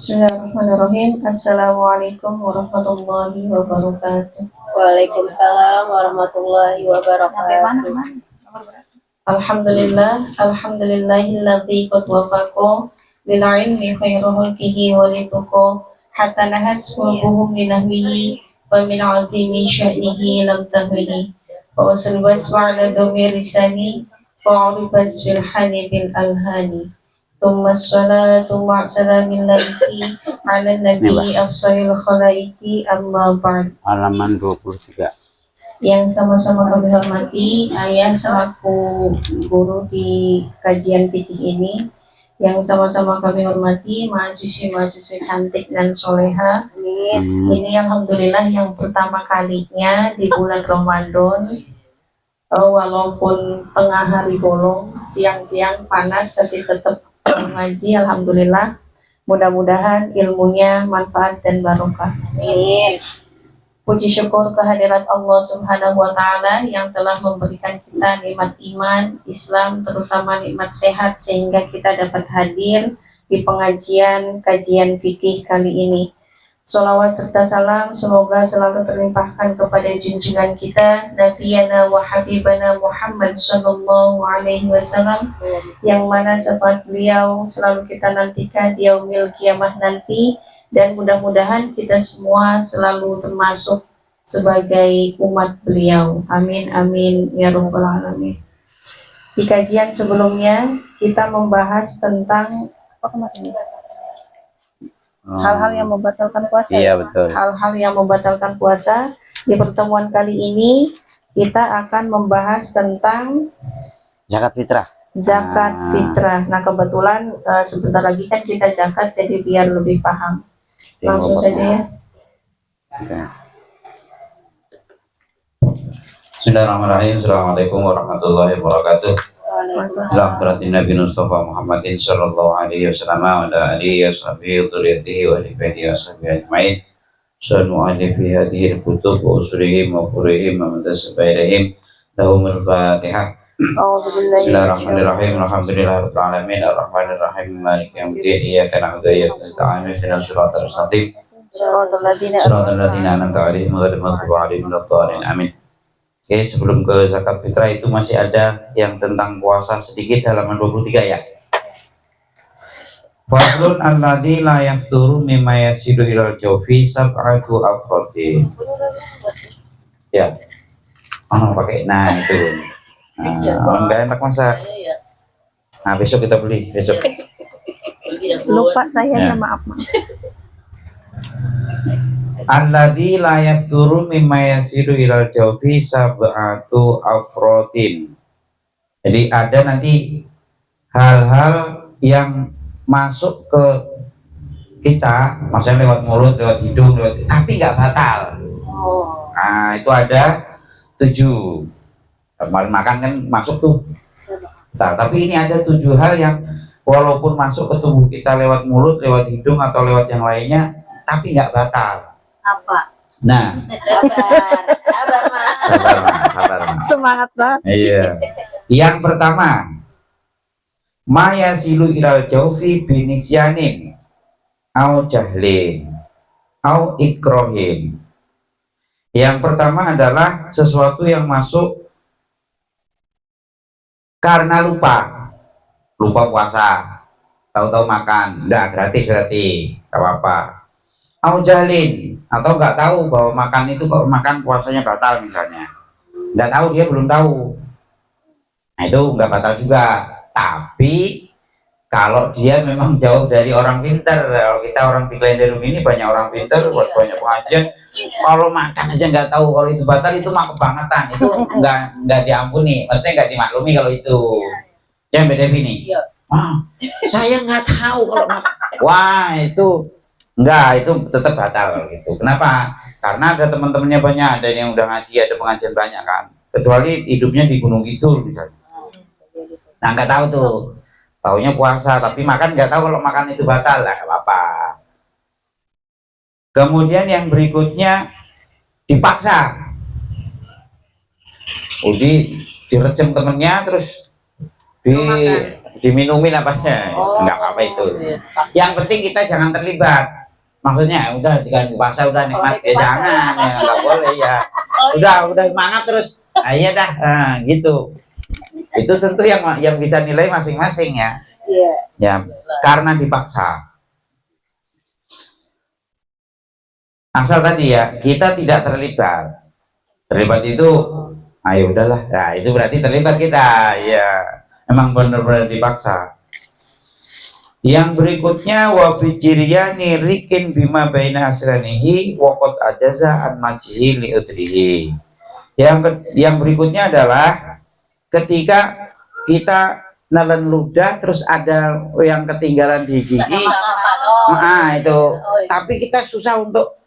Bismillahirrahmanirrahim. Assalamualaikum warahmatullahi wabarakatuh. Waalaikumsalam warahmatullahi wabarakatuh. Alhamdulillahilladzi qad wafaqa lil ilmi khairu hulkihi wa lituqa hatta nahat subuhum minahwihi wa min azimi sya'nihi lam tahwihi wa usulbat wa'ala dumi risani wa ulibat fil hani bil alhani thumma salatu ma'asalamin ala nabi afsahil khalaiki amma ba'd. Halaman 23. Yang sama-sama kami hormati ayah selaku guru di kajian fikih ini, yang sama-sama kami hormati mahasiswi-mahasiswi cantik dan soleha. Ini alhamdulillah yang pertama kalinya di bulan Ramadan, walaupun tengah hari bolong, siang-siang panas tapi tetap mengaji. Alhamdulillah, mudah-mudahan ilmunya manfaat dan barokah. Amin. Puji syukur kehadirat Allah Subhanahu wa Ta'ala yang telah memberikan kita nikmat iman, Islam, terutama nikmat sehat, sehingga kita dapat hadir di pengajian kajian fikih kali ini. Sholawat serta salam semoga selalu terlimpahkan kepada junjungan kita Nabiyana wa Habibana Muhammad Sallallahu Alaihi Wasallam, yang mana sifat beliau selalu kita nantikan di yaumil kiamah nanti. Dan mudah-mudahan kita semua selalu termasuk sebagai umat beliau. Amin, amin, ya rabbal alamin. Di kajian sebelumnya kita membahas tentang hal-hal yang membatalkan puasa. Iya, betul. Hal-hal yang membatalkan puasa. Di pertemuan kali ini kita akan membahas tentang Zakat fitrah. zakat fitrah. Nah, kebetulan sebentar lagi kan kita zakat, jadi biar lebih paham. Langsung saja ya. Okay. Bismillahirrahmanirrahim. Assalamualaikum warahmatullahi wabarakatuh. Zahratin Nabi Mustafa Muhammadin sallallahu alaihi wasallam wa ala alihi wa sahbihi wa dzurriyyatihi wa ahli baitihi wa sahbihi ajmain. Sunu alifi hadhihi al-kutub wa usulihim wa furihim wa mutasabailihim lahumul Fatihah. Bismillahirrahmanirrahim. Alhamdulillahirabbil alamin arrahmanirrahim maliki yaumiddin iyyaka na'budu wa iyyaka nasta'in ihdinas siratal mustaqim siratal ladzina an'amta 'alaihim ghairil maghdubi 'alaihim waladdallin. Amin. Oke, sebelum ke zakat fitrah itu masih ada yang tentang puasa sedikit, halaman 23 ya. Faslun alladzi la yafturu mimma yasidu ilal jawfi sab'atu afrodin. Ya. Pakai itu. Nah, enggak enak masa. Nah, besok kita beli, besok. Lupa saya ya. Maaf. Alladzi la yafturu mimma yasidu ilal jawfi sab'atu afrodin. Jadi ada nanti hal-hal yang masuk ke kita, maksudnya lewat mulut, lewat hidung, tapi nggak batal. Nah, itu ada 7. Makan kan masuk tuh. Nah, tapi ini ada 7 hal yang walaupun masuk ke tubuh kita lewat mulut, lewat hidung atau lewat yang lainnya, tapi nggak batal. Apa? Nah, sabar. Semangat banget. Iya. Yang pertama, maya silu ilal jaufi binisyanin, au jahlin, au ikrohin. Yang pertama adalah sesuatu yang masuk karena lupa puasa, tahu-tahu makan, udah gratis berarti, gak apa-apa. Au jahlin, atau nggak tahu bahwa makan itu kalau makan puasanya batal misalnya, nggak tahu, dia belum tahu. Nah, itu nggak batal juga. Tapi kalau dia memang jauh dari orang pintar, kalau kita orang Piklenderum ini banyak orang pintar, buat banyak pengajian, kalau makan aja nggak tahu kalau itu batal, itu mah kebangetan, itu nggak diampuni, maksudnya nggak dimaklumi kalau itu. Yang beda ini, saya nggak tahu kalau makan, wah itu enggak, itu tetap batal gitu. Kenapa? Karena ada teman-temannya banyak, ada yang udah ngaji, ada pengajian banyak kan. Kecuali hidupnya di Gunung Kidul misalnya. Nah, nggak tahu tuh, taunya puasa, tapi makan nggak tahu kalau makan itu batal, lah nggak apa-apa. Kemudian yang berikutnya dipaksa, direjam temennya terus diminumin apanya, Oh, nggak apa-apa itu. iya. Yang penting kita jangan terlibat. Maksudnya udah dengan puasa udah nikmat, lagi puasa, jangan ya nggak boleh ya. Udah semangat terus, iya dah, gitu. Itu tentu yang bisa nilai masing-masing ya. Iya. Ya, karena dipaksa. Asal tadi ya kita tidak terlibat. Terlibat itu, ayo udahlah. Nah, itu berarti terlibat kita. Ya, emang benar-benar dipaksa. Yang berikutnya wa bijriyani rikin bima baina asranihi wa qad ajaza an majhi li udrihi. Yang berikutnya adalah ketika kita nelen ludah terus ada yang ketinggalan di gigi. Nah, itu. Tapi kita susah untuk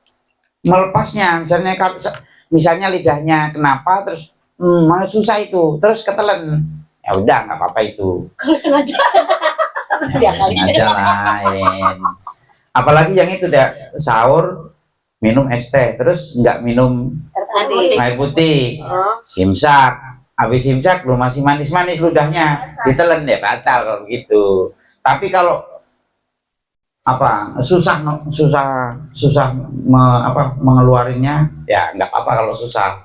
melepasnya. Misalnya lidahnya kenapa terus susah itu, terus ketelen. Ya udah nggak apa-apa itu. Kalau sengaja. Sengaja lain. Apalagi yang itu ya, sahur minum es teh terus nggak minum air putih, imsak, habis imsak lu masih manis-manis ludahnya, ditelan ya batal kalau gitu. Tapi kalau susah mengeluarinya ya nggak apa-apa kalau susah,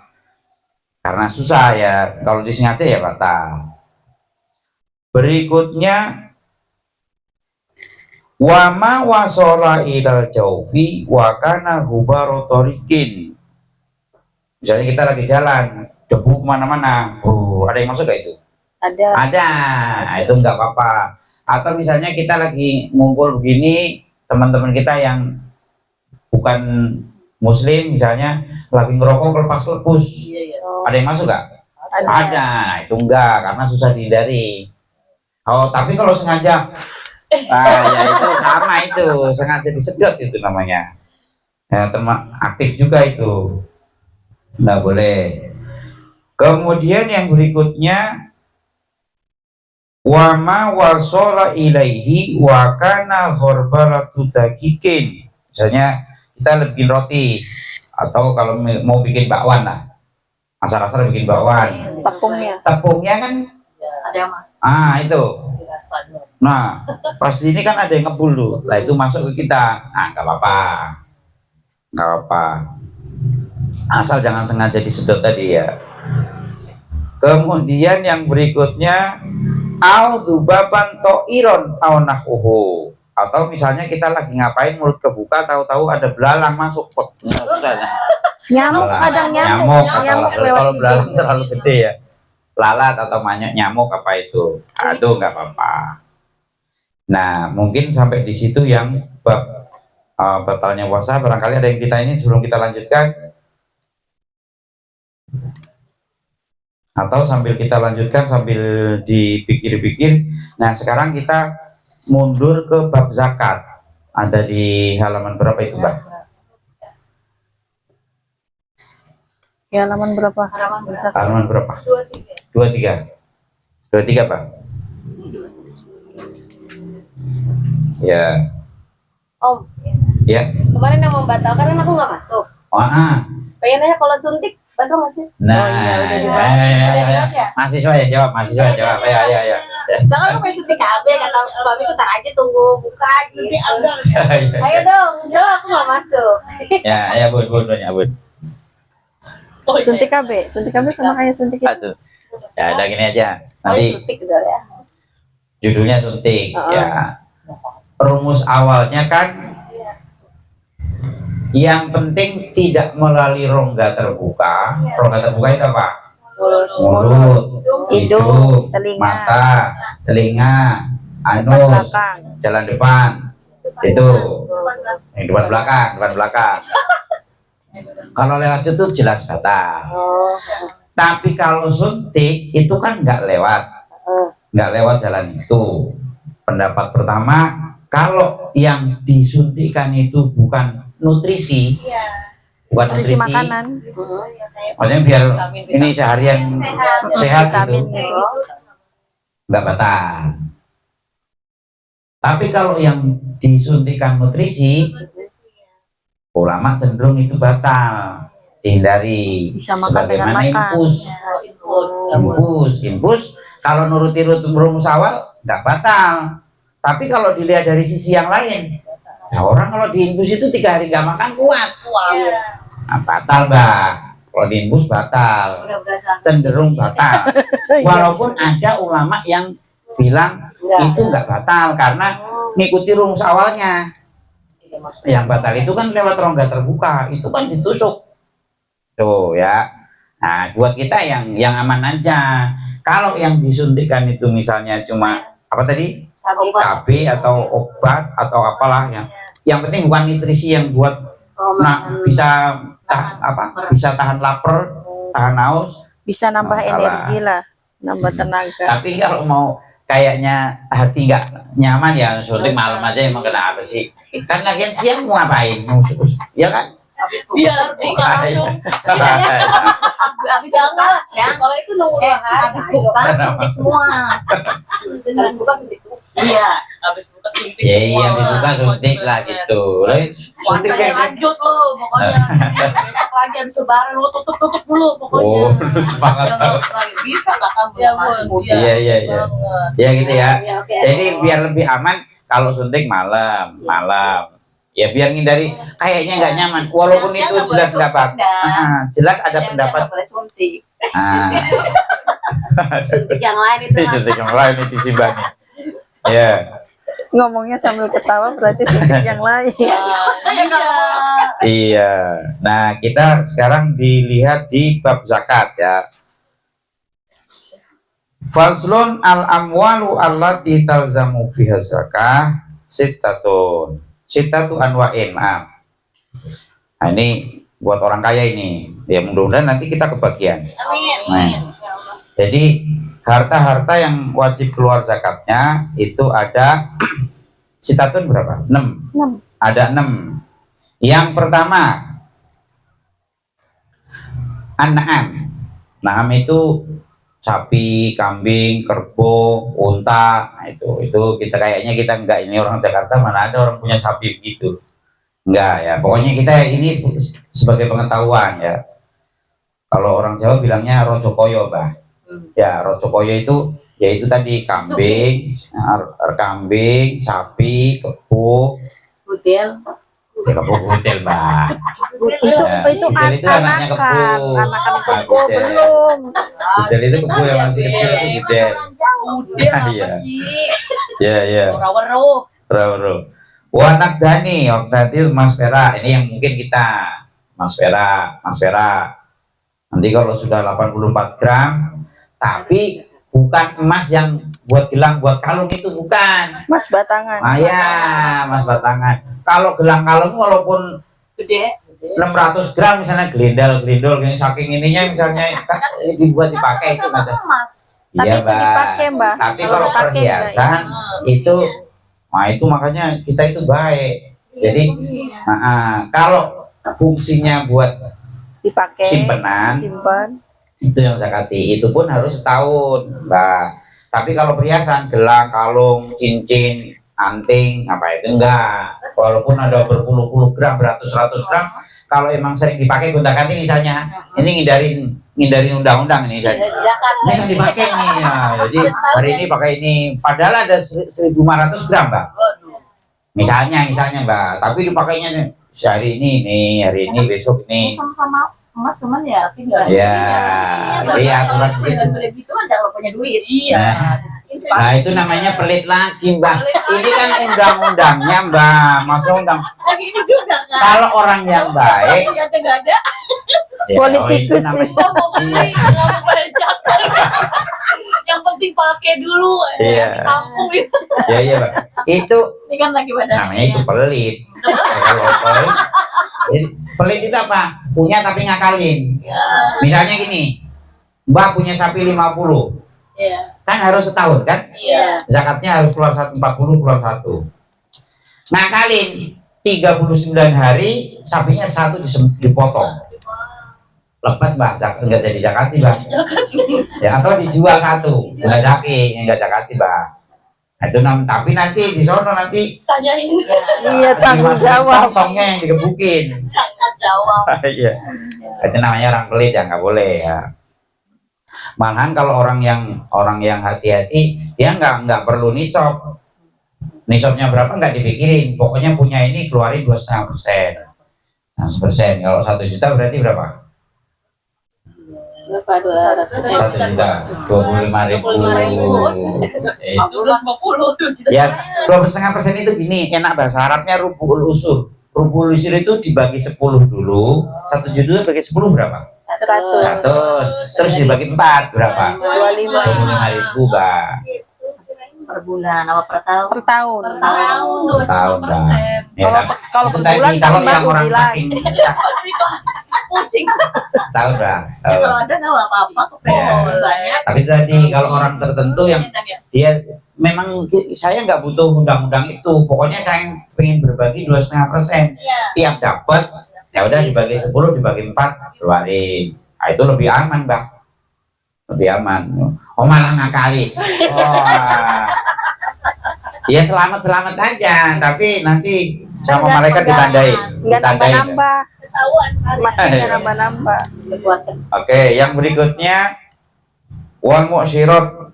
karena susah ya, kalau disengaja ya batal. Berikutnya wama wasola ilal jaufi wakana hubarotorikin. Misalnya kita lagi jalan, debu kemana-mana, ada yang masuk gak itu? Ada, itu nggak apa-apa. Atau misalnya kita lagi ngumpul begini, teman-teman kita yang bukan muslim misalnya lagi ngerokok lepas-lepus, ada yang masuk gak? Ada, itu enggak, karena susah dihindari. Oh, tapi kalau sengaja, ya itu sama, itu sengaja disedot itu namanya. Ya, aktif juga itu, nggak boleh. Kemudian yang berikutnya wama wasola ilaihi wakana horbalatu dakikin. Misalnya kita bikin roti, atau kalau mau bikin bakwan lah, asal-asal bikin bakwan, tepungnya kan Ada yang masuk. itu. Nah, pasti ini kan ada yang ngebul tuh. Lah itu masuk ke kita. Nah, nggak apa-apa. Nggak apa-apa. Asal jangan sengaja disedot tadi ya. Kemudian yang berikutnya audzubaban to'iron au nahuhu. Atau misalnya kita lagi ngapain mulut kebuka, tahu-tahu ada belalang masuk. Nyamuk, kadang nyamuk Kalau belalang terlalu gede ya, lalat atau nyamuk apa itu, aduh nggak apa-apa. Nah, mungkin sampai di situ yang bab batalnya puasa. Barangkali ada yang ditanyain sebelum kita lanjutkan, atau sambil kita lanjutkan sambil dipikir-pikir. Nah, sekarang kita mundur ke bab zakat. Ada di halaman berapa itu, Mbak? Ya, halaman berapa? Halaman berapa? 23. 23, Pak. Ya. Om, Ya. kemarin yang membatalkan kan aku nggak masuk. Pengen nanya kalau suntik batal nggak sih? Nah, udah dibahas. Udah dibahas ya? mahasiswa ya jawab, mahasiswa jawab. Ya. Misalkan aku pengen suntik KB, kata suamiku tar aja tunggu buka gitu. Ayo dong, jawab, aku nggak masuk. Ya, Bun. Suntik KB sama kayak suntik itu. Aduh. Ya, udah gini aja. Oh, Nanti suntik udah ya. judulnya suntik ya. Rumus awalnya kan yang penting tidak melalui rongga terbuka. Rongga terbuka itu apa? Mulut, hidung, telinga, mata, telinga, anus, belakang. jalan depan. Itu yang depan belakang. Kalau lewat situ jelas batal. Tapi kalau suntik itu kan nggak lewat jalan itu. Pendapat pertama, kalau yang disuntikan itu bukan nutrisi, Nutrisi makanan. maksudnya biar ini seharian sehat Vitamin gitu, gitu. nggak batal. Tapi kalau yang disuntikan nutrisi, ulama cenderung itu batal, dihindari. Bisa makan dengan Sebagaimana makan. infus. Kalau nuruti rumus awal nggak batal. Tapi kalau dilihat dari sisi yang lain, nah orang kalau diinfus itu 3 hari nggak makan kuat. Nah, batal Mbak. Kalau diinfus batal, Udah berasa. cenderung batal. Walaupun ada ulama yang bilang itu nggak batal karena ngikuti rumus awalnya. Yang batal itu kan lewat rongga terbuka, itu kan ditusuk. Tuh ya. Nah, buat kita yang aman aja. Kalau yang disuntikan itu misalnya cuma apa tadi? KB atau obat atau apalah yang penting bukan nutrisi yang buat bisa tahan lapar, tahan haus, Bisa nambah Masalah. energi lah, nambah tenaga. tapi kalau mau kayaknya hati nggak nyaman ya suntik malam aja. Emang kenapa sih? Kan lagian siang mau ngapain? Ya kan? Biar buka langsung. Habis buka, ya kalau itu nunggu habis buka suntik semua. Habis buka suntik semua. Iya. Habis buka suntik. Ya iya, habis buka suntik lah gitu. Suntik Puasanya ya. lanjut lo, pokoknya. Besok lagi habis lebaran lo tutup dulu pokoknya. Oh, lu semangat. Bisa nggak kamu Ya, masih Bu. muda? Iya iya iya. Ya gitu ya. Ya, oke. Jadi biar lebih aman kalau suntik malam. Ya biar ngindari kayaknya nggak nyaman. Walaupun Yang itu nggak jelas boleh pendapat. suntik, Jelas ada Yang pendapat. nggak boleh suntik. Ah, Suntik yang lain itu. Mas. suntik yang lain itu sih Mbak. Ya. Ngomongnya sambil ketawa berarti suntik yang lain. Iya. Nah, kita sekarang dilihat di bab zakat ya. Faslun al amwalu allati talzamu fiha zakah sittatu anwa'in. Nah, ini buat orang kaya ini. Ya mudah-mudahan nanti kita kebagian. Nah, jadi harta-harta yang wajib keluar zakatnya itu ada sitatun berapa? 6. 6. Ada 6. Yang pertama an'am. Na'am itu sapi, kambing, kerbau, unta. Nah, itu kita kayaknya kita enggak, ini orang Jakarta mana ada orang punya sapi begitu. Enggak ya. Pokoknya kita ini sebagai pengetahuan ya. Kalau orang Jawa bilangnya rojokoyo, Bah. Ya, rojokoyo itu yaitu tadi kambing, sapi, kebo, Budel. ya kebo kutil, Mbak. Itu Budel itu anaknya kebo. anakan Ah, kebo budel. belum. Budel itu kebo yang masih kecil itu budel. Budel apa Iya. sih? Ya, ya. Waro-waro. Bro. Wanak Dani, berarti Mas Vera. Ini yang mungkin kita Mas Vera. Nanti kalau sudah 84 gram, tapi bukan emas yang buat gelang, buat kalung itu bukan. Mas batangan. Mas batangan. Kalau gelang kalung walaupun Gede. 600 gram misalnya gelendal ini saking ininya misalnya kan dibuat dipakai itu kata. Emas. Tapi Iya, itu dipakai, Mbak. Tapi Kalau kalau dipakai, perhiasan itu, nah itu makanya kita itu baik. Jadi kalau fungsinya buat dipakai. simpenan Simpan. itu yang zakati, itu pun harus setahun, Mbak. Tapi kalau perhiasan, gelang, kalung, cincin, anting, apa itu enggak. Walaupun ada berpuluh-puluh gram, beratus-ratus gram, kalau emang sering dipakai gonta-ganti misalnya, ini ngindarin undang-undang ini misalnya. Ini kan dipakai nih, ya. Jadi hari ini pakai ini, padahal ada 1.500 gram, Mbak. Misalnya Mbak, tapi dipakainya nih, hari ini, besok ini. Sama-sama emas cuman ya tinggal Iya. Iya, aturan begitu. Beli gitu kan kalau punya duit. Nah itu namanya pelit lagi, Mbak. Ini kan undang-undangnya, Mbak. Maksud undang. Lagi ini juga kan. Kalau orang yang baik, Iya enggak ada. ya, Politikus itu namanya. Pokoknya nggak banyak cakap. Yang penting pakai dulu. Iya. Di kampung itu. Iya, Mbak. Itu Ini kan lagi pada. namanya itu pelit. Kalau pelit, jadi pelit itu apa? Punya tapi ngakalin. Misalnya gini, Mbak punya sapi 50, Iya. kan harus setahun kan? Iya. Zakatnya harus keluar 40 keluar 1. Ngakalin 39 hari sapinya 1 dipotong. Lepas, Mbak, enggak jadi zakati, Mbak. Ya, atau dijual 1, enggak zakati, Mbak. Nah, itu tapi nanti di sono nanti Tanyain. Iya, tanggung jawab. potongnya yang digebukin. Jawab. Iya. Itu namanya orang pelit ya, nggak boleh ya. Malahan kalau orang yang hati-hati, dia nggak perlu nisab. Nisabnya berapa nggak dipikirin, pokoknya punya ini keluarin 2,5%. 100%. Kalau 1 juta berarti berapa? Berapa 200? 1 juta, 25.000. 250. Ya, 2,5% itu gini, enak bahasa Arabnya rubul usur. Rubul usur itu dibagi 10 dulu, 1 juta bagi 10 berapa? 100. 100. Terus dibagi 4 berapa? 25.000, Mbak. Per bulan apa per tahun? Per tahun. Tahun, Mbak. Ya, Kalau itu per tadi bulan kalau tambah yang orang rugi lagi. saking Pusing. tahun, Mbak. Ya, kalau Tahun. ada nggak apa-apa, kepengen banyak. Tapi tadi kalau orang tertentu yang dia memang saya nggak butuh undang-undang itu, pokoknya saya pengen berbagi 2,5%. Tiap dapat ya udah dibagi 10, dibagi 4 keluarin. Nah, itu lebih aman, Mbak, lebih aman. Oh, malah ngakali. Oh, ya selamat aja, tapi nanti sama malaikat ditandai. Nggak nambah-nambah. Masih nggak nambah-nambah. Oke, yang berikutnya wal mu'syirat.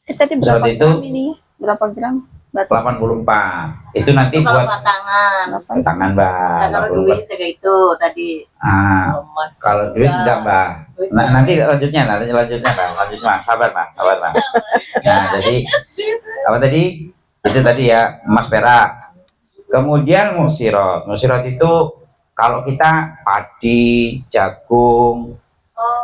Tadi berapa Saat itu gram ini? Berapa gram? Batu. 84. Itu nanti Itu kalau buat patangan. tangan, Mbak. Nah, kalau 84. duit kayak itu tadi. Ah, kalau duit enggak, Mbak. Nah, nanti lanjutnya, Mbak. Lanjutnya, sabar, Mbak. Nah, jadi apa tadi? Itu tadi ya, emas perak. Kemudian musirat. Musirat itu kalau kita padi, jagung,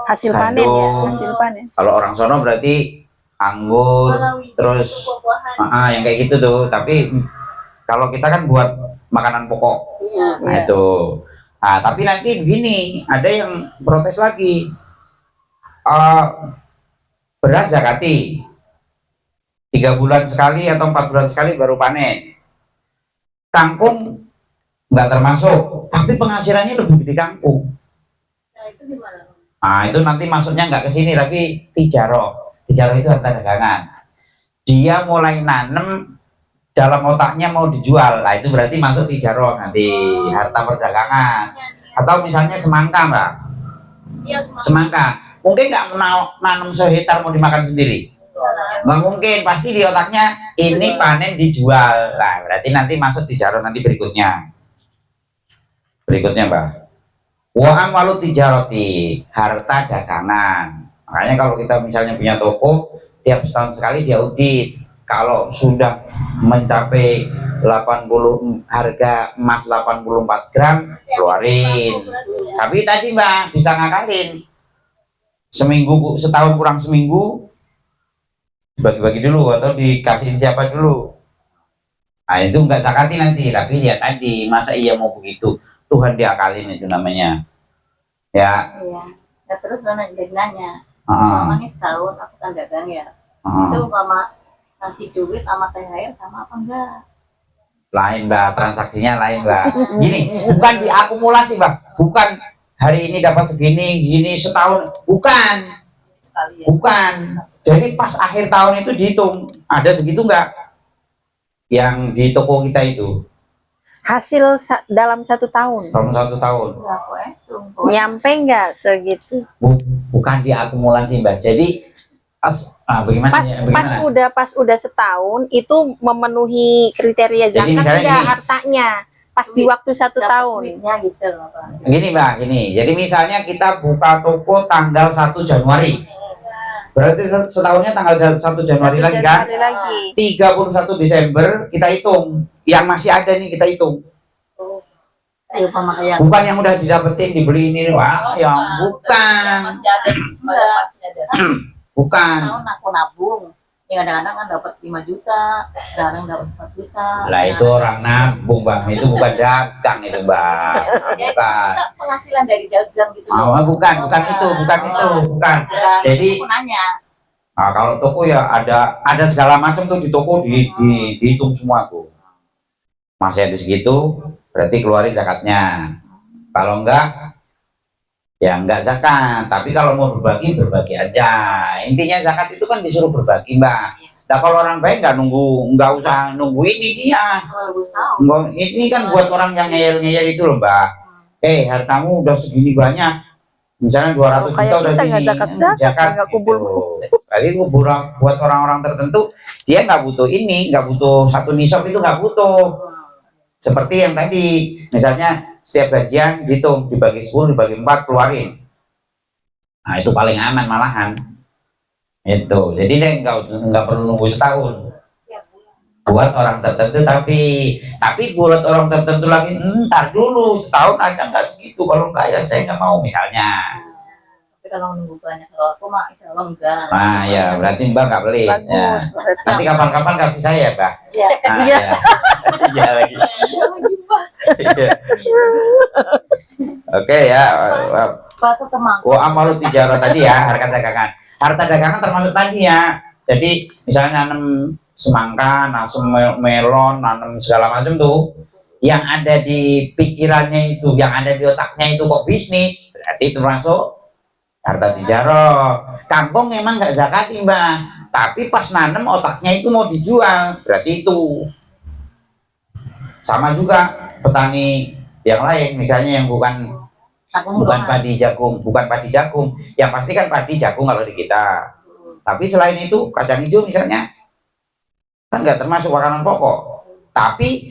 Hasil panen ya, Gandum. hasil panen. kalau orang sono berarti anggur, terus yang kayak gitu tuh. Tapi kalau kita kan buat makanan pokok. Nah, Iya. itu. Nah, tapi nanti begini, ada yang protes lagi. Beras zakati 3 bulan sekali atau 4 bulan sekali baru panen. Kangkung nggak termasuk, tapi penghasilannya lebih gede kangkung. Nah, itu nanti masuknya nggak ke sini, tapi tijaro. Tijaro itu harta dagangan. Dia mulai nanem, dalam otaknya mau dijual. Nah, itu berarti masuk tijaro nanti, harta perdagangan. Atau misalnya semangka, Mbak. Semangka. Mungkin nggak mau nanam sehektar mau dimakan sendiri. Nggak mungkin, pasti di otaknya ini panen dijual. Nah, berarti nanti masuk tijaro nanti berikutnya. Berikutnya, Mbak. Wa amwalu tijarati, harta dagangan. Makanya kalau kita misalnya punya toko, tiap setahun sekali dia audit. Kalau sudah mencapai 80 harga emas 84 gram, keluarin. Tapi tadi, Mbak, bisa ngakalin. Seminggu, setahun kurang seminggu, bagi-bagi dulu atau dikasihin siapa dulu. Nah, itu enggak zakati nanti, tapi ya tadi, masa iya mau begitu? Tuhan diakalin itu namanya. Ya. Iya. Nah, terus jadi nanya, Heeh. Mama ini setahun aku kan dagang ya. Heeh. Itu Mama kasih duit sama THR sama apa enggak? Lain, Mbak, transaksinya lain, Mbak. Gini, bukan diakumulasi, Mbak. Bukan hari ini dapat segini, gini setahun. Bukan. Sekali ya. Bukan. Jadi pas akhir tahun itu dihitung, ada segitu enggak? Yang di toko kita itu Hasil dalam 1 tahun. dalam 1 tahun. Enggak aku hitung. Nyampe nggak segitu? Bukan diakumulasi, Mbak. Jadi bagaimana? Pas udah setahun itu memenuhi kriteria Jadi zakat misalnya nggak gini. hartanya pas di waktu 1 Dapat tahun. duitnya gitu loh, Pak. Gini, Mbak, gini. Jadi misalnya kita buka toko tanggal 1 Januari. Berarti setahunnya tanggal 1 Januari 1 lagi kan? Januari lagi. 31 Desember kita hitung. Yang masih ada nih kita hitung. Ayo Mama kayak Bukan yang udah didapetin dibeli ini. Wah, yang bukan. Masih ada. Masih ada. Bukan. tahun aku nabung. Ya kadang-kadang kan dapat 5 juta, kadang dapat 4 juta. Lah itu orang nabung, Bang. Itu bukan dagang itu, Bang. Ya, itu Bukan. kita penghasilan dari dagang gitu. Bukan itu. Bukan. Jadi aku nanya. Nah, kalau toko ya ada segala macam tuh di toko dihitung semua tuh. Masih ada segitu, berarti keluarin zakatnya. Kalau enggak, ya enggak zakat. Tapi kalau mau berbagi aja. Intinya zakat itu kan disuruh berbagi, Mbak. Nah, kalau orang baik nggak usah nunggu ini dia. Kalau bagus tahu. Ini kan buat orang yang ngeyel-ngeyel itu loh, Mbak. Hartamu udah segini banyak. Misalnya 200 Kayak juta udah kita nggak zakat-zakat, zakat nggak kubur. gitu. Berarti kubur buat orang-orang tertentu dia nggak butuh ini, nggak butuh satu nisab, itu nggak butuh. Seperti yang tadi, misalnya setiap gajian dihitung, dibagi 10, dibagi 4, keluarin. Nah itu paling aman malahan. Itu, jadi dia nggak perlu nunggu setahun. Buat orang tertentu, tapi buat orang tertentu lagi, ntar dulu setahun ada nggak segitu, kalau nggak ya saya nggak mau misalnya. Tapi kalau nunggu banyak, kalau aku mah insya Allah enggak. Nah ya berarti Mbak nggak pelit. Ya. Bagus berarti. Nanti kapan-kapan kasih saya Mbak. Iya. Nah, Iya. ya. Iya lagi. Iya. Oke ya. Masuk semangkuk. Wa amalu tijarah tadi ya, harta dagangan. Harta dagangan termasuk tadi ya. Jadi misalnya nanam semangka, nanam melon, nanam segala macam tuh, yang ada di pikirannya itu, yang ada di otaknya itu kok bisnis, berarti termasuk harta tijarah. Kangkung emang nggak zakati Mbak, tapi pas nanam otaknya itu mau dijual, berarti itu. Sama juga petani yang lain, misalnya yang bukan padi jagung, bukan padi jagung, yang pasti kan padi jagung kalau di kita. Tapi selain itu kacang hijau misalnya kan nggak termasuk makanan pokok. Tapi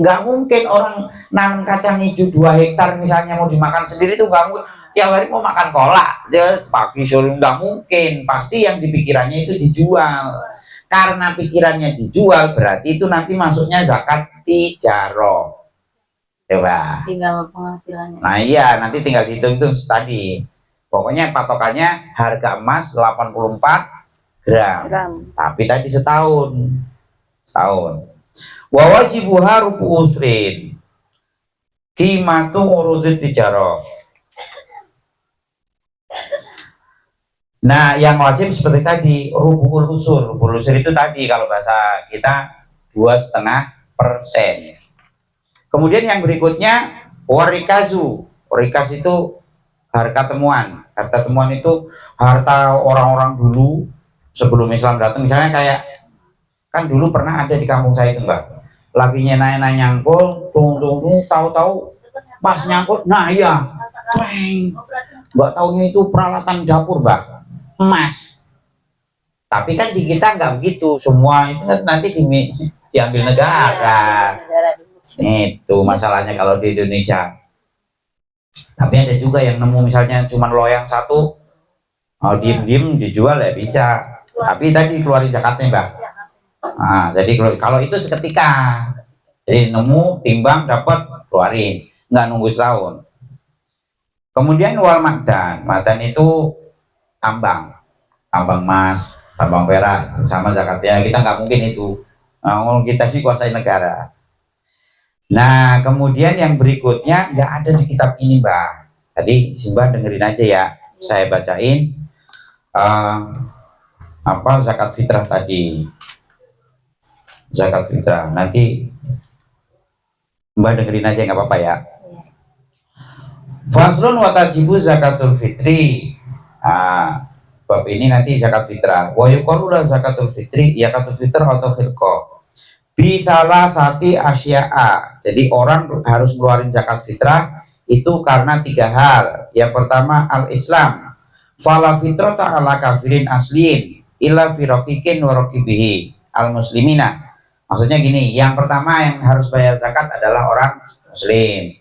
nggak mungkin orang nanam kacang hijau 2 hektar misalnya mau dimakan sendiri, itu nggak mungkin. Tiap hari mau makan kolak, dia pagi sore, nggak mungkin. Pasti yang di pikirannya itu dijual. Karena pikirannya dijual, berarti itu nanti masuknya zakat tijarah. Coba. Tinggal penghasilannya. Nah iya, nanti tinggal dihitung-hitung tadi. Pokoknya patokannya harga emas 84 gram. Tapi tadi setahun. Wa wajibuha rubu usrin. Qimatu urudit tijarah. Nah, yang wajib seperti tadi, rubul usur. Rubul usur itu tadi kalau bahasa kita 2,5%. Kemudian yang berikutnya warikazu. Warikas itu harta temuan. Harta temuan itu harta orang-orang dulu sebelum Islam datang. Misalnya kayak kan dulu pernah ada di kampung saya itu Mbak. Lagi nyenai nyangkul, tahu-tahu pas nyangkul, nah iya, Mbak taunya itu peralatan dapur Mbak, emas. Tapi kan di kita nggak begitu, semua itu kan nanti diambil negara. Itu masalahnya kalau di Indonesia. Tapi ada juga yang nemu misalnya cuma loyang satu, diem-diem dijual ya bisa. Tapi tadi keluarin zakatnya Mbak. Nah, jadi kalau itu seketika, jadi nemu, timbang, dapat, keluarin, nggak nunggu setahun. Kemudian wal makdan itu tambang emas, tambang perak, sama zakatnya kita nggak mungkin itu. Nah, kita sih kuasai negara. Nah, kemudian yang berikutnya nggak ada di kitab ini, Mbak. Tadi Simba dengerin aja ya, saya bacain zakat fitrah tadi. Zakat fitrah, nanti Mbak dengerin aja nggak apa-apa ya. Faslun wa tajibu zakatul fitri. Bab ini nanti zakat fitrah. Wa yuqarrula zakatul fitri, zakatul fitrah atau khilqah. Bi salasati asya'a. Jadi orang harus keluarin zakat fitrah itu karena 3 hal. Yang pertama al-Islam. Fala fitrata ala kafirin aslin illa fi raqiqin wa raqibihi al-muslimina. Maksudnya gini, yang pertama yang harus bayar zakat adalah orang muslim.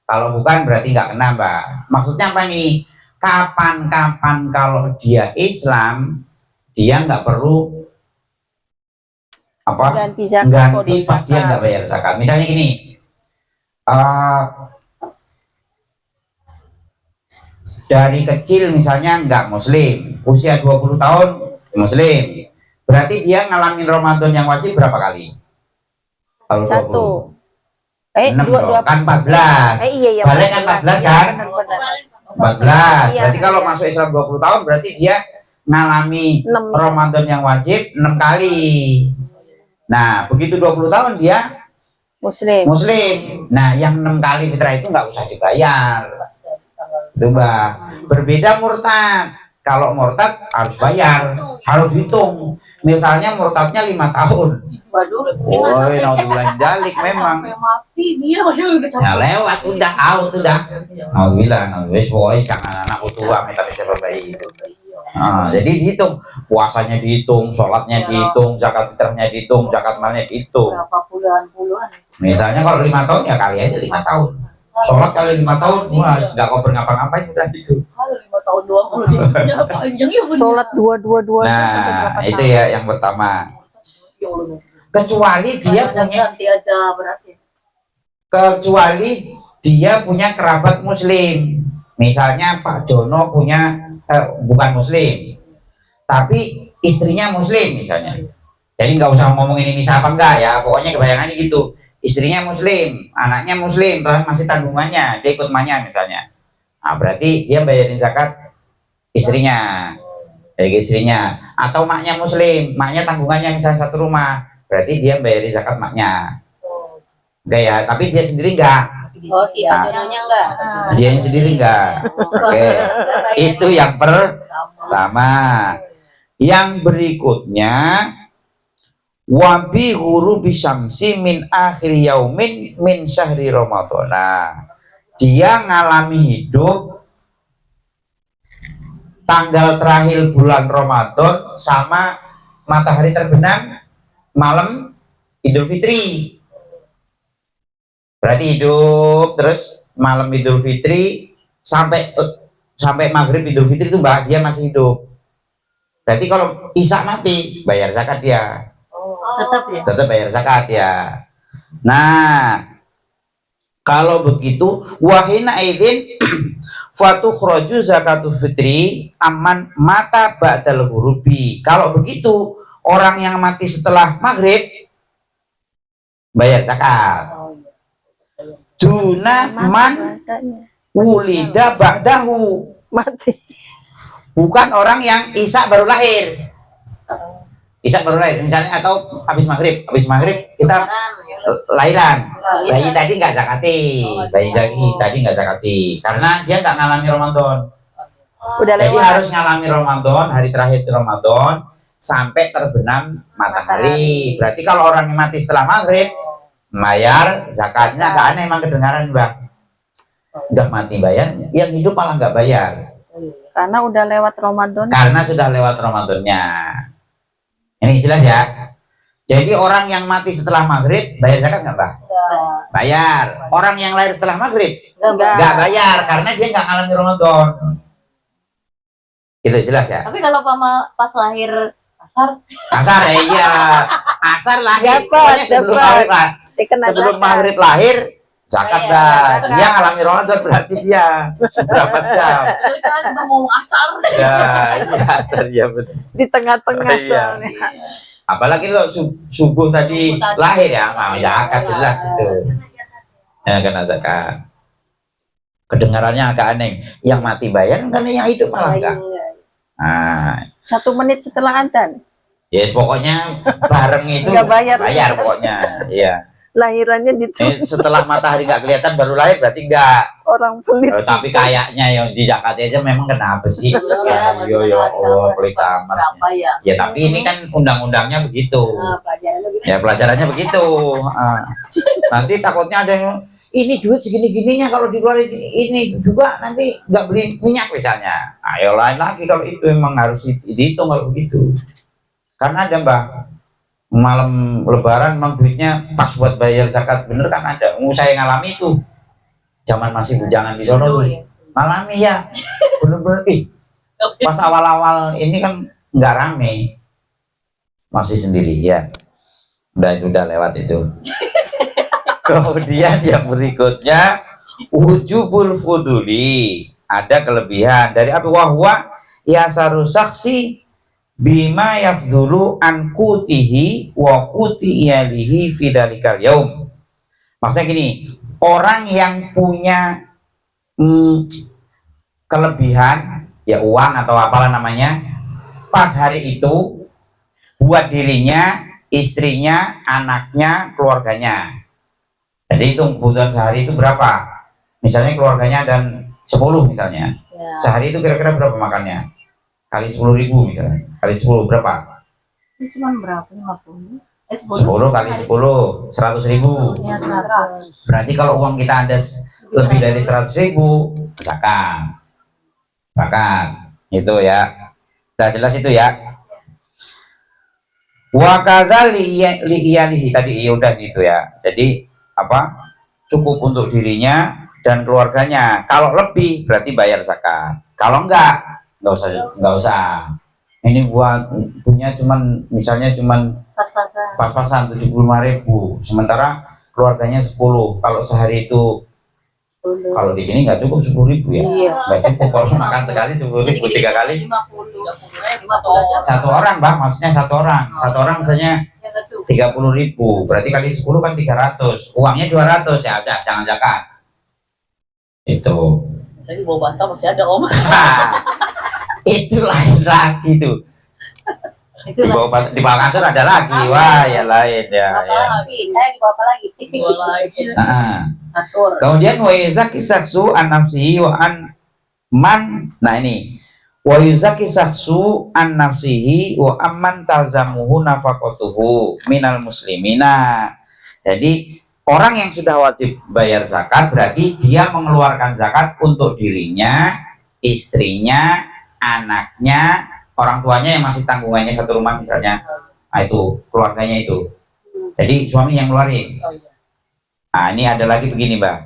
Kalau bukan berarti nggak kena Mbak. Maksudnya apa nih? Kapan-kapan kalau dia Islam, dia nggak perlu ganti zakat, pas dia nggak bayar zakat. Misalnya gini, dari kecil misalnya nggak muslim, usia 20 tahun muslim, berarti dia ngalamin Ramadan yang wajib berapa kali? Kalau 1. 6 kan 14. Iya, Balik kan 14 kan? 14. Iya, Berarti kalau masuk Islam 20 tahun berarti dia ngalami 6. Ramadan yang wajib 6 kali. Nah, begitu 20 tahun dia Muslim. Nah, yang 6 kali fitrah itu nggak usah dibayar. Itu Mbak. Berbeda murtad. Kalau murtad harus bayar, harus hitung. Misalnya murtadnya 5 tahun. Waduh. Woi, naudzubillah dalik memang. Sampai mati dia maksudnya udah Ya sampai. lewat udah out udah. Naudzubillah, naudzubillah pokoknya jangan anakku tua minta bayi itu. Nah, jadi dihitung puasanya dihitung, sholatnya dihitung, zakat fitrahnya dihitung, zakat malnya dihitung. Berapa puluhan. Misalnya kalau 5 tahun ya kali aja 5 tahun. Sholat kali 5 tahun, wah nggak cover ngapa-ngapain udah itu. Kalau 5 tahun doang kalau dia panjang ya bener. Sholat dua-dua sampai Nah, berapa itu tahun? ya yang pertama. Ya Allah. Kecuali dia punya ganti aja berarti. kerabat muslim. Misalnya Pak Jono punya bukan muslim, tapi istrinya muslim misalnya. Jadi nggak usah ngomongin ini siapa enggak ya, pokoknya kebayangannya gitu. Istrinya muslim, anaknya muslim, tapi masih tanggungannya, dia ikut emaknya misalnya. Nah, berarti dia bayarin zakat istrinya, dari istrinya. Atau maknya muslim, maknya tanggungannya misalnya satu rumah, berarti dia bayarin zakat maknya. Enggak ya, tapi dia sendiri enggak. Oh, si Ajononya enggak. Dia yang sendiri enggak. Oke. Itu yang pertama. Yang berikutnya wabi huru bisyamsi min akhir yaumin min syahri ramadhana. Dia ngalami hidup tanggal terakhir bulan Ramadan sama matahari terbenam malam Idul Fitri. Berarti hidup terus malam Idul Fitri sampai maghrib Idul Fitri itu Mbak, dia masih hidup. Berarti kalau Isya mati bayar zakat dia. Tetap ya. Tetap bayar zakat ya. Nah, kalau begitu wahina idzin fatukhraju zakatul fitri aman mata ba'dal ghurubi. Kalau begitu orang yang mati setelah maghrib bayar zakat. Duna man Bahasanya. wulida ba'dahu. Mati. Bukan orang yang Isya baru lahir. Isya baru lahir misalnya, atau habis maghrib kita lahiran. Bayi tadi nggak zakati, tadi nggak zakati karena dia nggak ngalami Ramadan. Udah Jadi lewat. harus ngalami Ramadan, hari terakhir di Ramadan sampai terbenam matahari. Berarti kalau orang yang mati setelah maghrib bayar zakatnya. Agak aneh emang kedengaran Mbak. Udah mati bayar, yang hidup malah nggak bayar. Karena udah lewat Ramadan. Karena sudah lewat Ramadannya. Ini jelas ya. Jadi orang yang mati setelah maghrib bayar zakat nggak Mbak? Bayar. Orang yang lahir setelah maghrib nggak bayar karena dia nggak ngalami Ramadan. Itu jelas ya. Tapi kalau pas lahir asar, Asar ya iya. Asar lahir. Dapat, Pokoknya sebelum dapat. maghrib lah. Dikena Sebelum zakat. maghrib lahir zakat Bayar, dah. zakat. Dia ngalami Ramadan berarti dia berapa jam? Jadi kan udah mau asar. Ya, iya asar ya betul. Di tengah-tengah Iya. soalnya. Apalagi kalau subuh tadi lahir ya, nah, zakat jelas itu. Ya kena zakat. Kedengarannya agak aneh. Yang mati bayar karena yang hidup malah enggak. Nah, 1 menit setelah adzan. yes pokoknya bareng itu Nggak bayar. pokoknya. Iya. Lahirannya di Setelah matahari nggak kelihatan baru lahir berarti enggak. orang pelit. Tapi kayaknya yang di Jakarta aja memang kenapa sih? Yo Allah, pelit amat. berapa ya? Ya tapi ini kan undang-undangnya begitu. Pelajarannya gitu. Ya pelajarannya begitu. Nanti takutnya ada yang ini duit segini-gininya kalau dikeluarin ini juga nanti nggak beli minyak misalnya. Ayo lain lagi kalau itu memang harus dihitung kalau begitu. Karena ada Mbak malam Lebaran memang duitnya pas buat bayar zakat bener kan ada. Saya ngalami itu. Zaman masih bujangan di sono tuh. Ngalami ya. Bener-bener pas awal-awal ini kan nggak rame. Masih sendiri ya. Udah lewat itu. Kemudian yang berikutnya wujubul fuduli, ada kelebihan dari Abu Wahwa yasaru saksi bima yafdulu an kutihi wa kuti iyalihi fi dalikal yaum. Maksudnya gini, orang yang punya kelebihan ya uang atau apalah namanya pas hari itu buat dirinya, istrinya, anaknya, keluarganya. Jadi itu kebutuhan sehari itu berapa? Misalnya keluarganya dan 10 misalnya. Ya. Sehari itu kira-kira berapa makannya? Kali 10.000 misalnya. Kali 10 berapa? Cuma berapa? 50? 10 kali 10, 100.000. Ya, 100. Berarti kalau uang kita ada lebih dari 100.000, zakat. Zakat. Itu ya. Udah jelas itu ya. Wa kadzali iyalihi tadi ya udah gitu ya. Jadi apa? Cukup untuk dirinya dan keluarganya. Kalau lebih berarti bayar zakat. Kalau enggak usah. Ini punya cuman misalnya cuman Pas-pasan. pas-pasan 75.000, sementara keluarganya 10. Kalau sehari itu kalau di sini nggak cukup 10.000 ya, Iya. nggak cukup kalau makan sekali 10.000 3 kali 50. satu orang bang, maksudnya satu orang misalnya 30.000, berarti kali 10 kan 300, uangnya 200 ya udah jangan zakat itu. Tadi bawa bantal masih ada om. Nah, itu lain lagi tuh. Itu Di bawah kasur ada lagi, wah ya lain ya. lagi. Di bawah apa lagi? Dua lagi. Nah, Kasur. kemudian wa yuzaki saksu an nafsihi wa an man. Nah ini wa yuzaki saksu an nafsihi wa amman tazamuhu nafaqatuhu minal muslimina. Jadi orang yang sudah wajib bayar zakat berarti dia mengeluarkan zakat untuk dirinya, istrinya, anaknya, orang tuanya yang masih tanggungannya satu rumah misalnya. Nah, itu keluarganya itu. Jadi suami yang ngeluarin. Oh, iya. Nah, ini ada lagi begini, Mbak.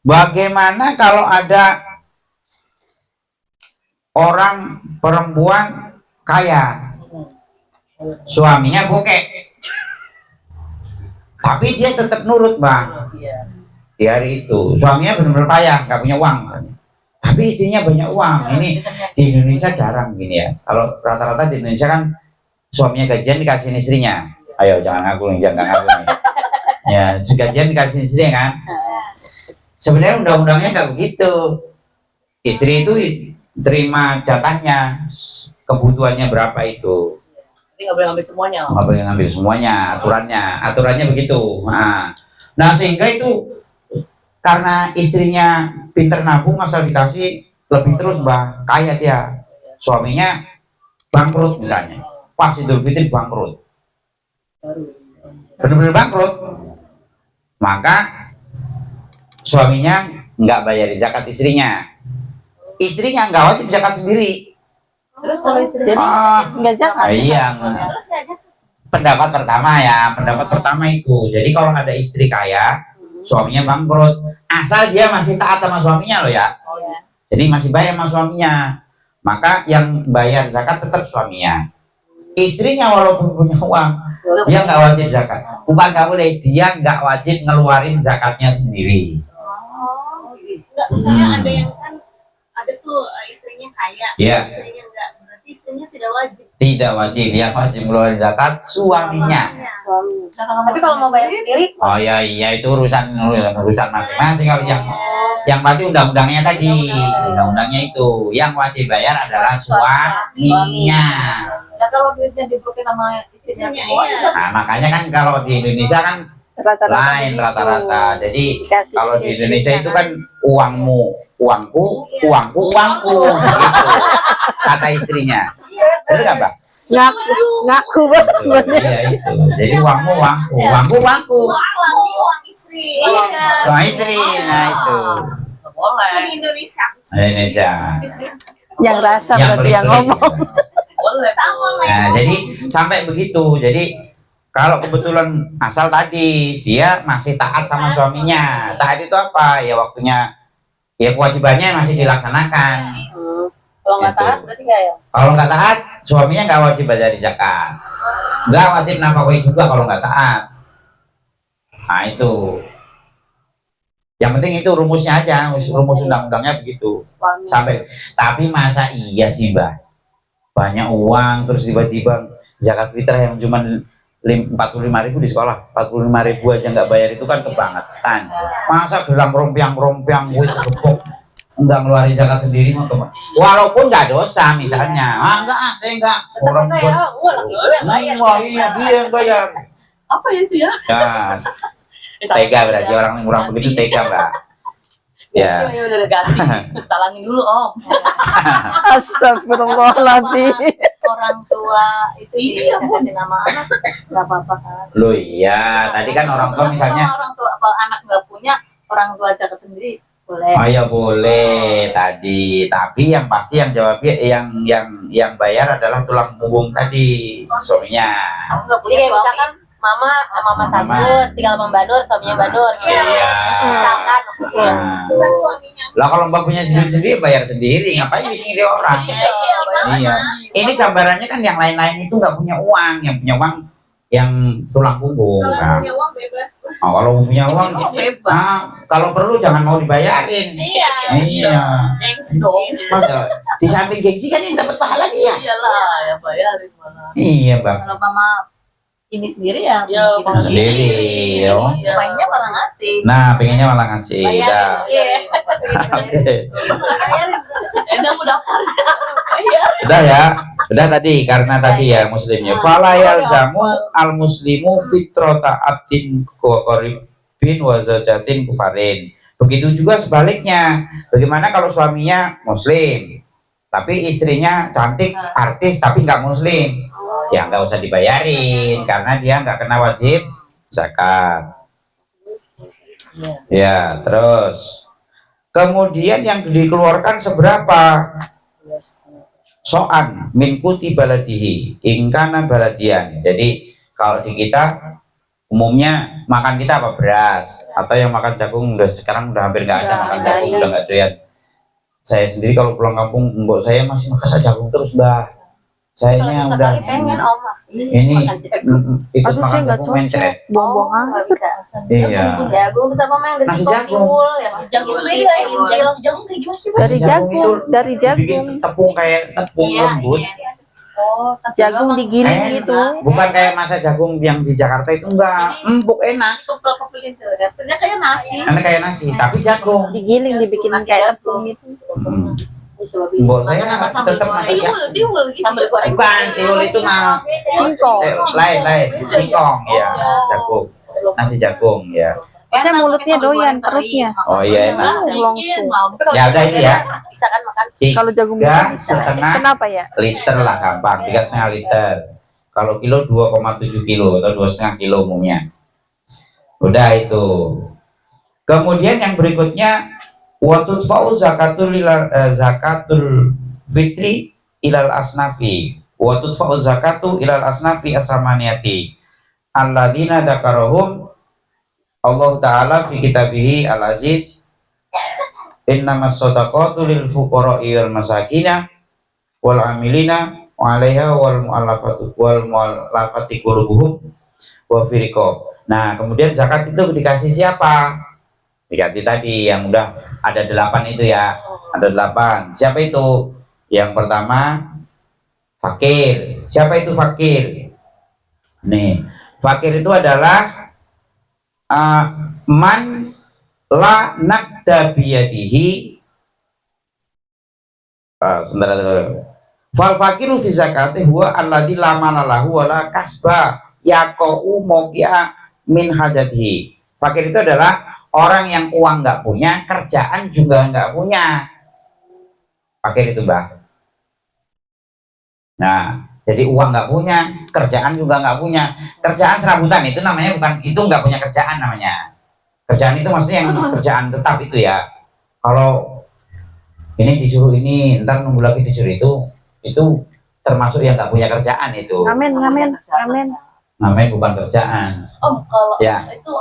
Bagaimana kalau ada orang perempuan kaya, suaminya bokek, tapi dia tetap nurut, Bang. Iya. Di hari itu, suaminya benar-benar payah, nggak punya uang, misalnya. Tapi istrinya banyak uang. Ini di Indonesia jarang gini ya. Kalau rata-rata di Indonesia kan suaminya gajian dikasihin istrinya. Ayo jangan ngaku nih, jangan ngaku nih. Ya, gajian dikasih istri kan. Sebenarnya undang-undangnya nggak begitu. Istri itu terima jatahnya, kebutuhannya berapa itu. Ini nggak boleh ngambil semuanya. Nggak boleh ngambil semuanya, aturannya begitu. Nah sehingga itu karena istrinya pinter nabung asal dikasih lebih terus, Mbak, kaya dia. Suaminya bangkrut misalnya, pas Idul Fitri bangkrut, benar-benar bangkrut, maka suaminya nggak bayarin zakat istrinya nggak wajib zakat sendiri. Terus kalau istri Jadi nggak zakat. Iya, pendapat pertama itu. Jadi kalau ada istri kaya, suaminya bangkrut, asal dia masih taat sama suaminya loh ya. Jadi masih bayar sama suaminya, maka yang bayar zakat tetap suaminya. Istrinya walaupun punya uang, dia nggak wajib zakat. Bukan nggak boleh, dia nggak wajib ngeluarin zakatnya sendiri. Enggak, misalnya ada yang kan ada tuh istrinya kaya, Iya. istrinya enggak, berarti istrinya tidak wajib. Tidak wajib, yang wajib ngeluarin zakat suaminya. Tapi kalau mau bayar sendiri, Oh ya iya itu urusan masing-masing. Kalau yang pasti undang-undangnya tadi, undang-undangnya itu yang wajib bayar adalah suaminya. nah kalau duitnya dibrukin sama istrinya semua, Nah makanya kan kalau di Indonesia kan lain rata-rata. Jadi Dikasih kalau di istri Indonesia sana. itu kan uangmu, uangku, uangku, uangku, gitu kata istrinya. Betul nggak, Mbak? Ngaku banget. Iya itu. Jadi uangmu, uangku, uangku, uangku. Uang istri. Uang istri, nah itu. Nggak boleh. Di Indonesia. Indonesia. Yang rasa berarti yang pelit-pelit. ngomong. Boleh. Nah, jadi sampai begitu. Jadi kalau kebetulan asal tadi dia masih taat sama suaminya. Taat itu apa? Ya waktunya, ya kewajibannya masih dilaksanakan. kalau nggak Gitu. taat berarti nggak ya? Kalau nggak taat, suaminya nggak wajib bayar zakat. Nggak wajib nafkahi juga kalau nggak taat. Nah itu. Yang penting itu rumusnya aja, rumus undang-undangnya begitu. Suami. Sampai. Tapi masa iya sih, Mbak? Banyak uang terus tiba-tiba zakat fitrah yang cuma 45.000 di sekolah, 45.000 aja nggak bayar itu kan kebangetan. Masa gelang rompiang wih segepok nggak ngeluarin zakat sendiri mah kemana? Walaupun nggak dosa misalnya, enggak, saya enggak. Orang Tetap buat, ya, enggak lagi gue yang bayar. wah iya dia yang bayar. Apa itu ya? Ya, tega berarti orang yang kurang begitu tega, Mbak. Ya. Ya udah ganti. Talangin dulu om. Astagfirullahaladzim. orang tua itu Iya, Bu. dicatat nama anak nggak apa-apa kan? Loh iya, tadi kan orang tua Tapi misalnya, kalau orang tua kalau anak nggak punya, orang tua catat sendiri boleh. oh ya boleh tadi, tapi yang pasti yang jawabnya yang bayar adalah tulang punggung tadi, suaminya. Aku nggak punya Jadi kayak suami. misalkan mama Mama. mama Sagus tinggal sama Mbak Nur, suaminya Mbak Nur. Iya. Misalkan maksudnya. Nah. Bukan suaminya. Lah kalau mbak punya sendiri bayar sendiri, ngapain disini orang? Iya. Ini gambarannya kan yang lain-lain itu nggak punya uang, yang punya uang yang tulang punggung. Nah, uang bebas. kalau punya uang, Bebas. kalau perlu jangan mau dibayarin. Iya. Iya. Gengsi dong. Masa di samping gengsi kan yang dapat pahala dia. Iyalah, ya bayarin malah. Iya bang. Kalau mama ini sendiri ya, Ya, kita mama Sendiri. Yo. Iya. Pengennya malah ngasih. Nah, pengennya malah ngasih. Bayarin. Dah. Iya. Oke. Enak mau daftar. Udah ya. Udah tadi karena tadi ya muslimnya. Fala yalzamu al muslimu fitrata abdin qaribin wa zaujatin kufarin. Begitu juga sebaliknya. Bagaimana kalau suaminya muslim tapi istrinya cantik, artis tapi nggak muslim? Ya nggak usah dibayarin karena dia nggak kena wajib zakat. Ya, terus kemudian yang dikeluarkan seberapa? Soan min kuti baladihi ingkana baladian. Jadi kalau di kita umumnya makan kita apa beras atau yang makan jagung udah sekarang udah hampir nggak ada Udah, makan iya, jagung iya. udah nggak doyan. Saya sendiri kalau pulang kampung mbok saya masih makan jagung terus mbah. Sayanya Kalau udah sekali pengen Om. ini ikut Aduh, saya makan nggak jagung mencret. cocok. Buang-buang Oh, nggak bisa. Iya. Jagung terus apa yang udah Nasi singkong jagung. tiwul ya. Jagung Inti, beda, intil. jagung kayak gimana sih? Dari Nasi jagung jagung, itu dari dibikin jagung. tepung kayak tepung Iya, lembut. iya. Oh, Jagung digiling Eh, gitu. Bukan kayak masa jagung yang di Jakarta itu enggak empuk enak. Kepel-kepelin tuh. Dapetnya kayak nasi. Enak kayak nasi tapi jagung. Digiling dibikin Nasi kayak jagung. tepung gitu. Mbok saya Makan apa sambal tetap goreng? masak jagung. Diwul gitu. Sambal goreng. Bukan, tiwul itu mah Singkong. lain singkong ya, jagung. Nasi jagung ya. Saya Enak, mulutnya pakai sambal doyan, goreng teri. perutnya. Oh iya enak. Langsung. Ya udah itu ya. Bisa kan makan. Kalau jagung Tiga bisa bisa. setengah Kenapa ya? liter lah gampang, 3,5 liter. Kalau kilo 2,7 kilo atau 2,5 kilo umumnya. Udah itu. Kemudian yang berikutnya watut fau zakatul fitri ilal asnafi. Watut fau zakatu ilal asnafi asamaniyati. Alladzina dzakarahum Allah Ta'ala fi kitabihi al-aziz. Innamas shadaqatu lil fuqara'i wal masakina wal amilina wa 'alaiha wal mu'allafati qulubuhum wa fi riqab. Nah, kemudian zakat itu dikasih siapa? Dikasih tadi yang udah ada 8 itu ya. Ada 8. Siapa itu? Yang pertama fakir. Siapa itu fakir? Nih, fakir itu adalah man la nakda biyadihi. Sebentar dulu. Fal fakiru fi zakati huwa alladzi la mala lahu wala kasba yaqau mauqi'a min hajatihi. Fakir itu adalah orang yang uang nggak punya, kerjaan juga nggak punya. Fakir itu, Mbak. Nah, jadi uang nggak punya, kerjaan juga nggak punya. Kerjaan serabutan itu namanya bukan, itu nggak punya kerjaan namanya. Kerjaan itu maksudnya yang kerjaan tetap itu ya. Kalau ini disuruh ini, ntar nunggu lagi disuruh itu termasuk yang nggak punya kerjaan itu. Ngamen, ngamen, ngamen. Namanya bukan kerjaan. Om, kalau Ya. itu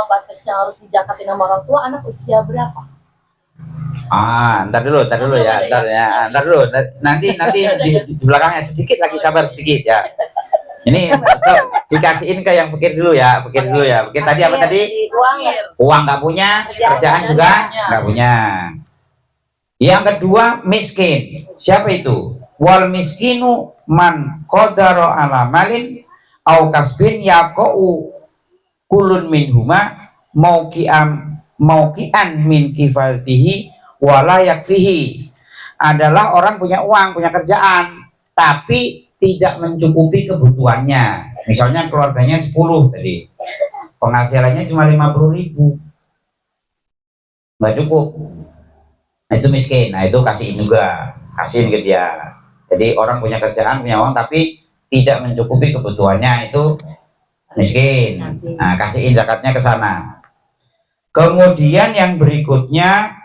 batasnya harus dijakatin sama orang tua, anak usia berapa? Ntar dulu ya, ntar dulu. Nanti di belakangnya sedikit lagi, sabar sedikit ya. Ini dikasihin ke yang pikir dulu ya, pikir tadi apa tadi? Uang ya. Uang nggak punya, kerjaan juga nggak punya. Yang kedua miskin. Siapa itu? Wal miskinu man qadara ala malin au kasbin yaqau kulun minhuma mauqian min kifatihi wala yakfihi. Adalah orang punya uang, punya kerjaan, tapi tidak mencukupi kebutuhannya. Misalnya keluarganya 10 tadi, penghasilannya cuma 50.000, nggak cukup. Nah, itu miskin. Nah, itu kasihin juga, kasihin ke dia. Jadi orang punya kerjaan, punya uang, tapi tidak mencukupi kebutuhannya, itu miskin. Nah, kasihin zakatnya ke sana. Kemudian yang berikutnya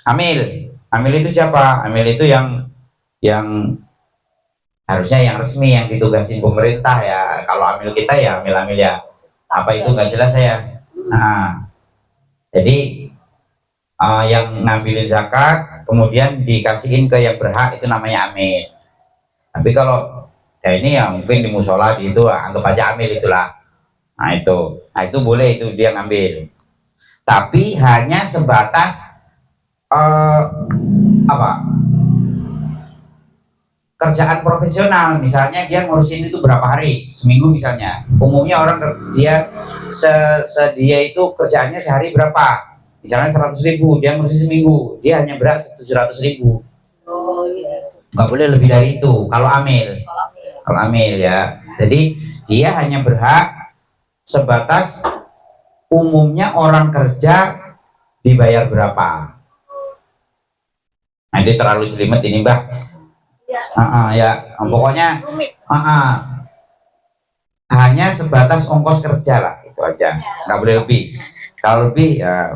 amil. Amil itu siapa? Amil itu yang harusnya yang resmi, yang ditugasin pemerintah ya. Kalau amil kita ya amil-amil ya apa itu nggak jelas saya. Nah, jadi yang ngambilin zakat kemudian dikasihin ke yang berhak itu namanya amil. Tapi kalau ya ini ya mungkin di musola di itu anggap aja amil itulah. Nah itu boleh, itu dia ngambil. Tapi hanya sebatas kerjaan profesional, misalnya dia ngurusin itu berapa hari seminggu misalnya. Umumnya orang dia sedia itu kerjaannya sehari berapa, misalnya 100.000, dia ngurusin seminggu, dia hanya berat 700.000. Oh iya. Nggak boleh lebih dari itu kalau amil ya. Jadi dia hanya berhak sebatas umumnya orang kerja dibayar berapa. Nah itu terlalu jelimet ini Mbah. Ya pokoknya hanya sebatas ongkos kerja lah, itu aja, nggak boleh lebih. Kalau lebih ya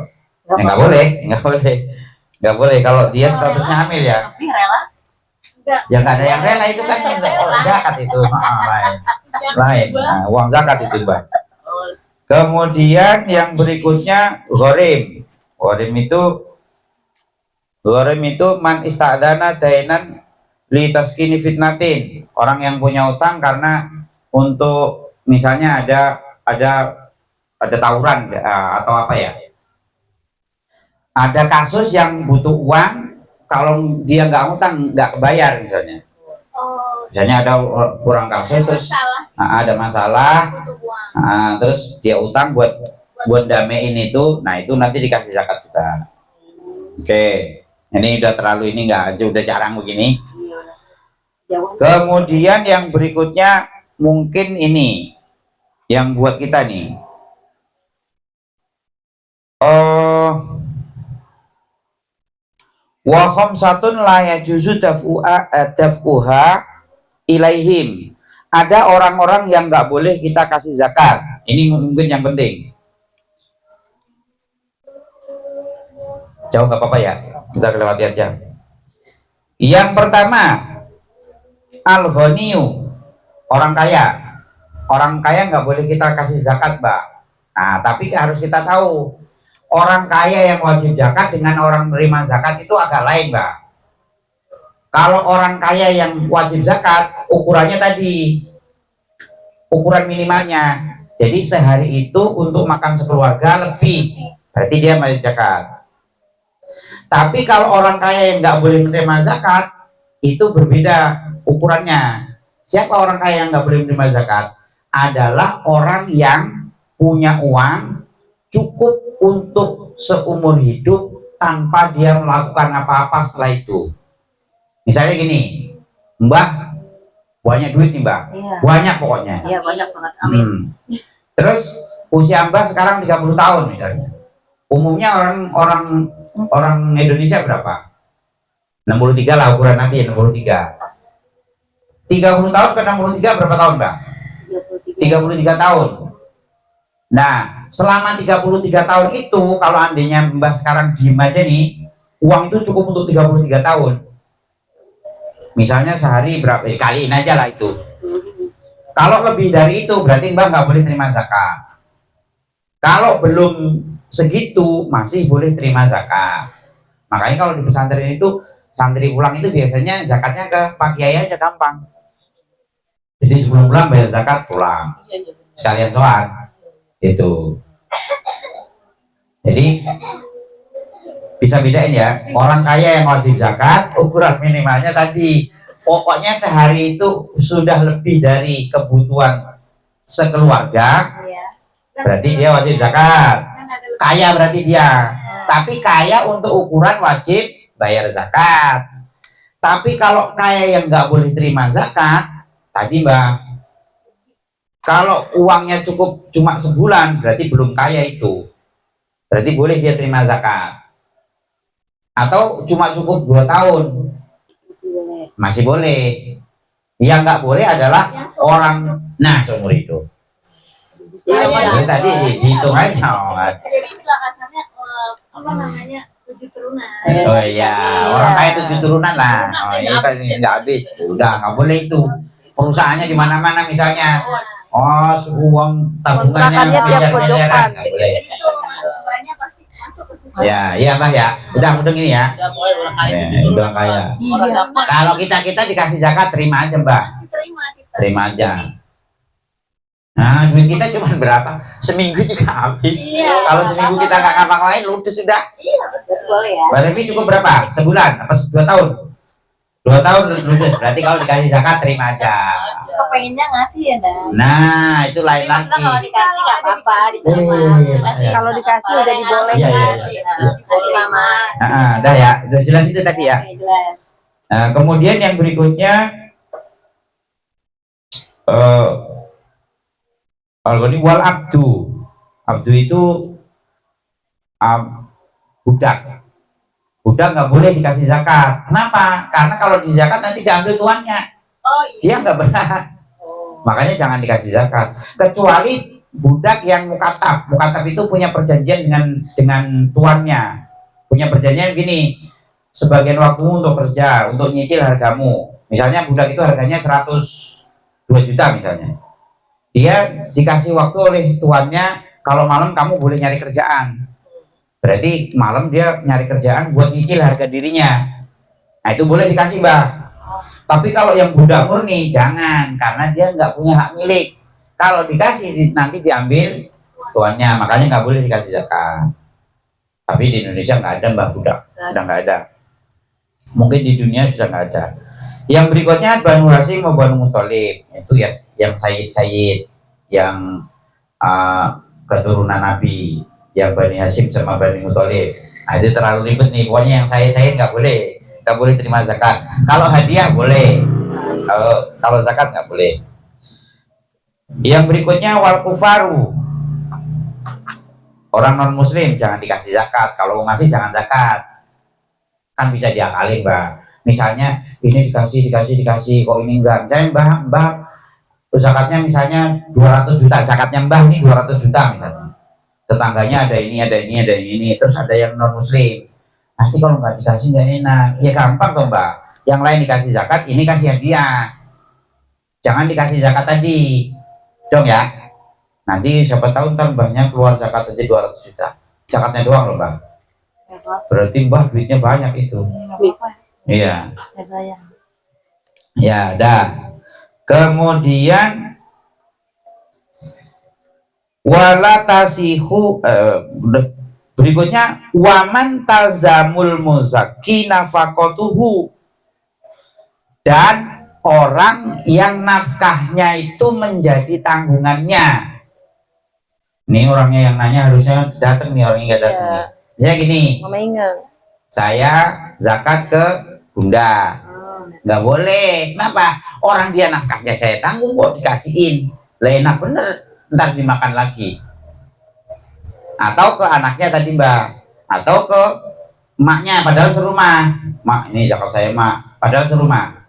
nggak boleh kalau dia statusnya hamil ya. Tapi rela? Ya nggak ada yang rela, itu kan zakat itu lain. Nah, uang zakat itu Mbak. Kemudian yang berikutnya ghorim. Ghorim itu man ista'dana dainan li taskini fitnatin, orang yang punya utang karena untuk misalnya ada tawuran atau apa ya, ada kasus yang butuh uang, kalau dia nggak utang nggak kebayar misalnya ada kurang kasus terus ada masalah, terus dia utang buat damein itu, nah itu nanti dikasih zakat juga. Oke, ini udah terlalu ini nggak, udah jarang begini. Kemudian yang berikutnya mungkin ini yang buat kita nih, wa khamsatun la yajuzu daf'uha ilaihim. Ada orang-orang yang nggak boleh kita kasih zakat. Ini mungkin yang penting. Jauh nggak apa-apa ya, kita kelewati aja. Yang pertama, al-ghaniyu, orang kaya. Orang kaya nggak boleh kita kasih zakat, Mbak. Nah, tapi harus kita tahu, orang kaya yang wajib zakat dengan orang menerima zakat itu agak lain, Mbak. Kalau orang kaya yang wajib zakat, ukurannya tadi, ukuran minimalnya. Jadi sehari itu untuk makan sekeluarga lebih, berarti dia wajib zakat. Tapi kalau orang kaya yang nggak boleh menerima zakat, itu berbeda ukurannya. Siapa orang kaya yang nggak boleh menerima zakat? Adalah orang yang punya uang cukup untuk seumur hidup tanpa dia melakukan apa-apa setelah itu. Misalnya gini, Mbah banyak duit nih Mbah, Iya. banyak pokoknya. Iya, banyak banget. Amin. Terus usia Mbah sekarang 30 tahun misalnya. Umumnya orang Indonesia berapa? 63 lah ukuran Nabi, 63. 30 tahun ke 63 berapa tahun, Mbak? 33 tahun. Nah, selama 33 tahun itu, kalau andainya Mbak sekarang diem aja nih, uang itu cukup untuk 33 tahun. Misalnya sehari berapa, kaliin aja lah itu. Kalau lebih dari itu, berarti Mbak nggak boleh terima zakat. Kalau belum segitu, masih boleh terima zakat. Makanya kalau di pesantren itu, santri pulang itu biasanya zakatnya ke Pak Kiai aja gampang. Jadi sebelum pulang bayar zakat, pulang sekalian sholat itu. Jadi bisa bedain ya, orang kaya yang wajib zakat ukuran minimalnya tadi, pokoknya sehari itu sudah lebih dari kebutuhan sekeluarga, berarti dia wajib zakat. Kaya berarti dia, tapi kaya untuk ukuran wajib bayar zakat. Tapi kalau kaya yang nggak boleh terima zakat tadi Mbak, kalau uangnya cukup cuma sebulan berarti belum kaya itu, berarti boleh dia terima zakat. Atau cuma cukup 2 tahun, masih boleh. Yang nggak boleh adalah orang seumur hidup. Ini tadi dihitung aja. Jadi istilah kasarnya apa namanya 7 turunan. Oh iya, orang kaya 7 turunan lah. Oh ini kan nggak habis. Udah nggak boleh itu. Perusahaannya di mana-mana misalnya. Oh, uang tabungannya Kontrakannya tiap miliar-miliaran pojokan. nggak boleh. Itu masuk banyak pasti masuk ke situ. Ya, iya Mbah ya. Udah mudeng ini ya. Udah boleh orang kaya. Ya, udah kaya. Orang dapat. Kalau kita dikasih zakat terima aja Mbak. Masih terima kita. Terima aja. Nah, duit kita cuma berapa? Seminggu juga habis. Iya. Kalau seminggu kita nggak ngapa-ngapain, ludes sudah. Betul ya. Mbak Devi cukup berapa? Sebulan? Apa 2 tahun? 2 tahun ludes. Berarti kalau dikasih zakat terima aja. Kepengennya ngasih ya, Dan. Nah, itu lain Tapi maksudnya lagi. kalau dikasih nggak apa-apa, diterima. Iya. Kalau dikasih Kalau udah yang dibolehin. Iya, iya, ngasih, nah, kasih mama. Dah ya, udah jelas itu tadi ya. Oke, jelas. Nah, kemudian yang berikutnya ini wal abdu. Abdu itu budak. Budak nggak boleh dikasih zakat. Kenapa? Karena kalau di zakat nanti diambil tuannya. Oh iya. Dia nggak berhak. Makanya jangan dikasih zakat. Kecuali budak yang mukatab. Mukatab itu punya perjanjian dengan tuannya. Punya perjanjian gini. Sebagian waktu untuk kerja, untuk nyicil hargamu. Misalnya budak itu harganya 102 juta misalnya. Dia dikasih waktu oleh tuannya, kalau malam kamu boleh nyari kerjaan. Berarti malam dia nyari kerjaan buat nyicil harga dirinya. Nah itu boleh dikasih Mbak. Tapi kalau yang budak murni jangan, karena dia nggak punya hak milik. Kalau dikasih nanti diambil tuannya, makanya nggak boleh dikasih zakat. Tapi di Indonesia nggak ada Mbak budak, udah nggak ada. Mungkin di dunia sudah nggak ada. Yang berikutnya Banu Hasyim atau Banu Muthalib, itu ya yang Sayyid, yang keturunan Nabi, yang Bani Hasyim sama Bani Muthalib. Nah, itu terlalu ribet nih. Pokoknya yang Sayyid nggak boleh terima zakat. Kalau hadiah boleh, kalau zakat nggak boleh. Yang berikutnya wal kufaru, orang non Muslim jangan dikasih zakat. Kalau mau ngasih jangan zakat. Kan bisa diakalin Mbak. Misalnya ini dikasih kok ini enggak. Misalnya Mbah zakatnya misalnya 200 juta, zakatnya Mbah ini 200 juta misalnya. Tetangganya ada ini, terus ada yang non Muslim. Nanti kalau nggak dikasih nggak enak. Ya gampang toh Mbak. Yang lain dikasih zakat, ini kasih hadiah. Jangan dikasih zakat tadi, dong ya. Nanti siapa tahu ntar Mbahnya keluar zakat aja 200 juta. Zakatnya doang loh Mbak. Berarti Mbah duitnya banyak itu. Iya. Ya, dah. Kemudian wala tasihu berikutnya waman talzamul muzakki nafaqatuhu, dan orang yang nafkahnya itu menjadi tanggungannya. Ini orangnya yang nanya harusnya datang nih, orangnya nggak datang nih. Ya gini, Mama ingat. saya zakat ke Bunda, nggak boleh. Kenapa? Orang dia nafkahnya saya tanggung kok dikasihin. Lah enak bener, ntar dimakan lagi. Atau ke anaknya tadi Mbak, atau ke emaknya padahal serumah. Mak, ini zakat saya Mak, padahal serumah.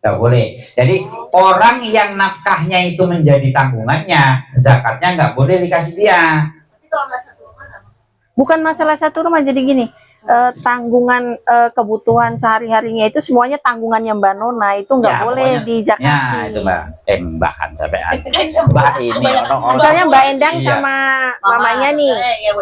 Nggak boleh. Jadi orang yang nafkahnya itu menjadi tanggungannya, zakatnya nggak boleh dikasih dia. Tapi kalau nggak satu rumah nggak apa-apa. Bukan masalah satu rumah, jadi gini, tanggungan kebutuhan sehari-harinya itu semuanya tanggungannya Mbak Nona, itu nggak Ya, boleh pokoknya. dizakati. Ya itu Mbak, Mbak kan sampai Mbak ini orang-orang. Misalnya Mbak Endang Iya. sama mamanya nih,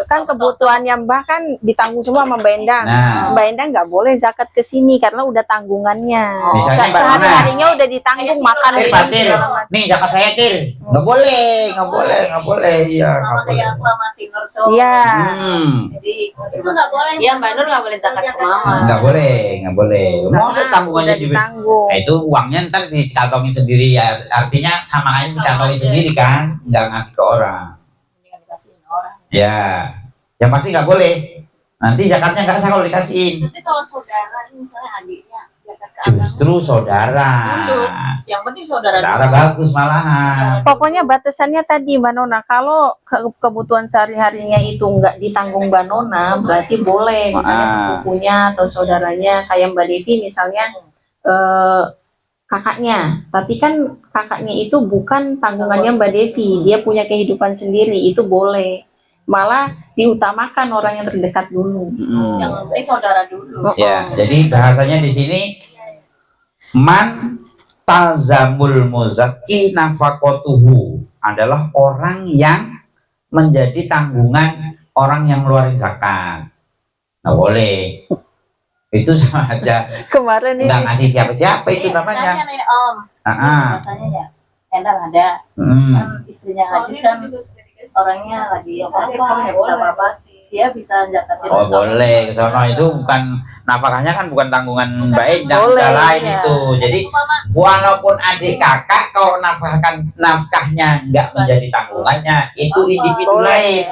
kan kebutuhannya Mbah kan ditanggung semua sama Mbak Endang. Nah. Mbak Endang nggak boleh zakat ke sini karena udah tanggungannya. Misalnya Mbak Nona. Sehari-harinya udah ditanggung makan Tir, minum, Pak Tir, segala macam. nih zakat saya Tir, nggak boleh, iya Sama nggak boleh. kayak aku sama si Nur tuh. Iya. Jadi itu nggak boleh. Iya, Mbak Nur nggak boleh zakat ke mama. Nggak boleh. Maksud tanggungannya udah ditanggung. Nah, itu uangnya ntar dikantongin sendiri ya, artinya sama aja dikantongin sendiri kan, nggak ngasih ke orang. Mendingan dikasihin orang. Ya, yang pasti nggak boleh. Nanti zakatnya nggak sah kalau dikasihin. Tapi kalau saudara ini misalnya adiknya zakat ke abang, Justru saudara. yang penting saudara. Saudara bagus malahan. Pokoknya batasannya tadi Mbak Nona, kalau kebutuhan sehari-harinya itu nggak ditanggung Mbak Nona, berarti boleh misalnya sepupunya atau saudaranya, kayak Mbak Devi misalnya kakaknya, tapi kan kakaknya itu bukan tanggungannya Mbak Devi, dia punya kehidupan sendiri, itu boleh. Malah diutamakan orang yang terdekat dulu. Yang penting saudara dulu. Ya, jadi bahasanya di sini man talzamul muzakki nafakotuhu adalah orang yang menjadi tanggungan orang yang ngeluarin zakat. Nggak boleh. Itu sama aja Kemarin nih nggak ngasih siapa-siapa itu namanya. Tanya nih Om. Rasanya ya. Endang ada. Kan istrinya Hadis kan orangnya lagi apa nggak bisa apa-apa. Dia bisa zakatin. Oh boleh, ke sono itu bukan nafkahnya kan bukan tanggungan Mbak Endang, Boleh, lain iya. itu. Jadi walaupun adik kakak kalau nafkahnya nggak menjadi tanggungannya itu individu lain.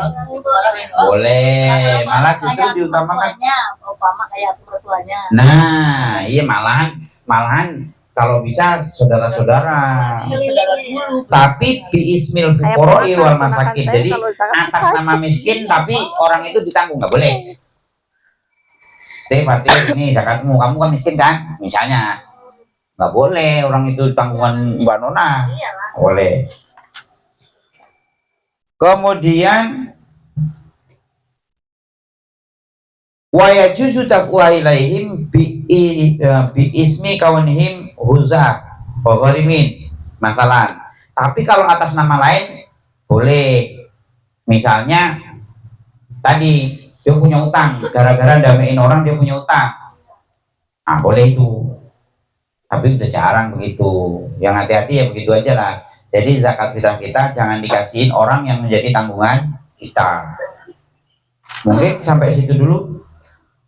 Boleh, malah justru diutamakan. Umpama kayak mertuanya. Nah, iya malahan kalau bisa saudara-saudara. Tapi bi ismil fuqara'i wal masakin. Jadi atas nama miskin tapi orang itu ditanggung, nggak boleh. Fatih, ini zakatmu, kamu kan miskin kan? Misalnya, nggak boleh orang itu tanggungan Mbak Nona. Boleh. Kemudian wa yajuzu tafwa ilaihim bi ismi kaunihim huza wa gharimin masalan. Tapi kalau atas nama lain boleh. Misalnya tadi dia punya utang, gara-gara damein orang dia punya utang. Nah, boleh itu. Tapi udah jarang begitu. Yang hati-hati ya begitu aja lah. Jadi zakat fitrah kita jangan dikasihin orang yang menjadi tanggungan kita. Mungkin sampai situ dulu.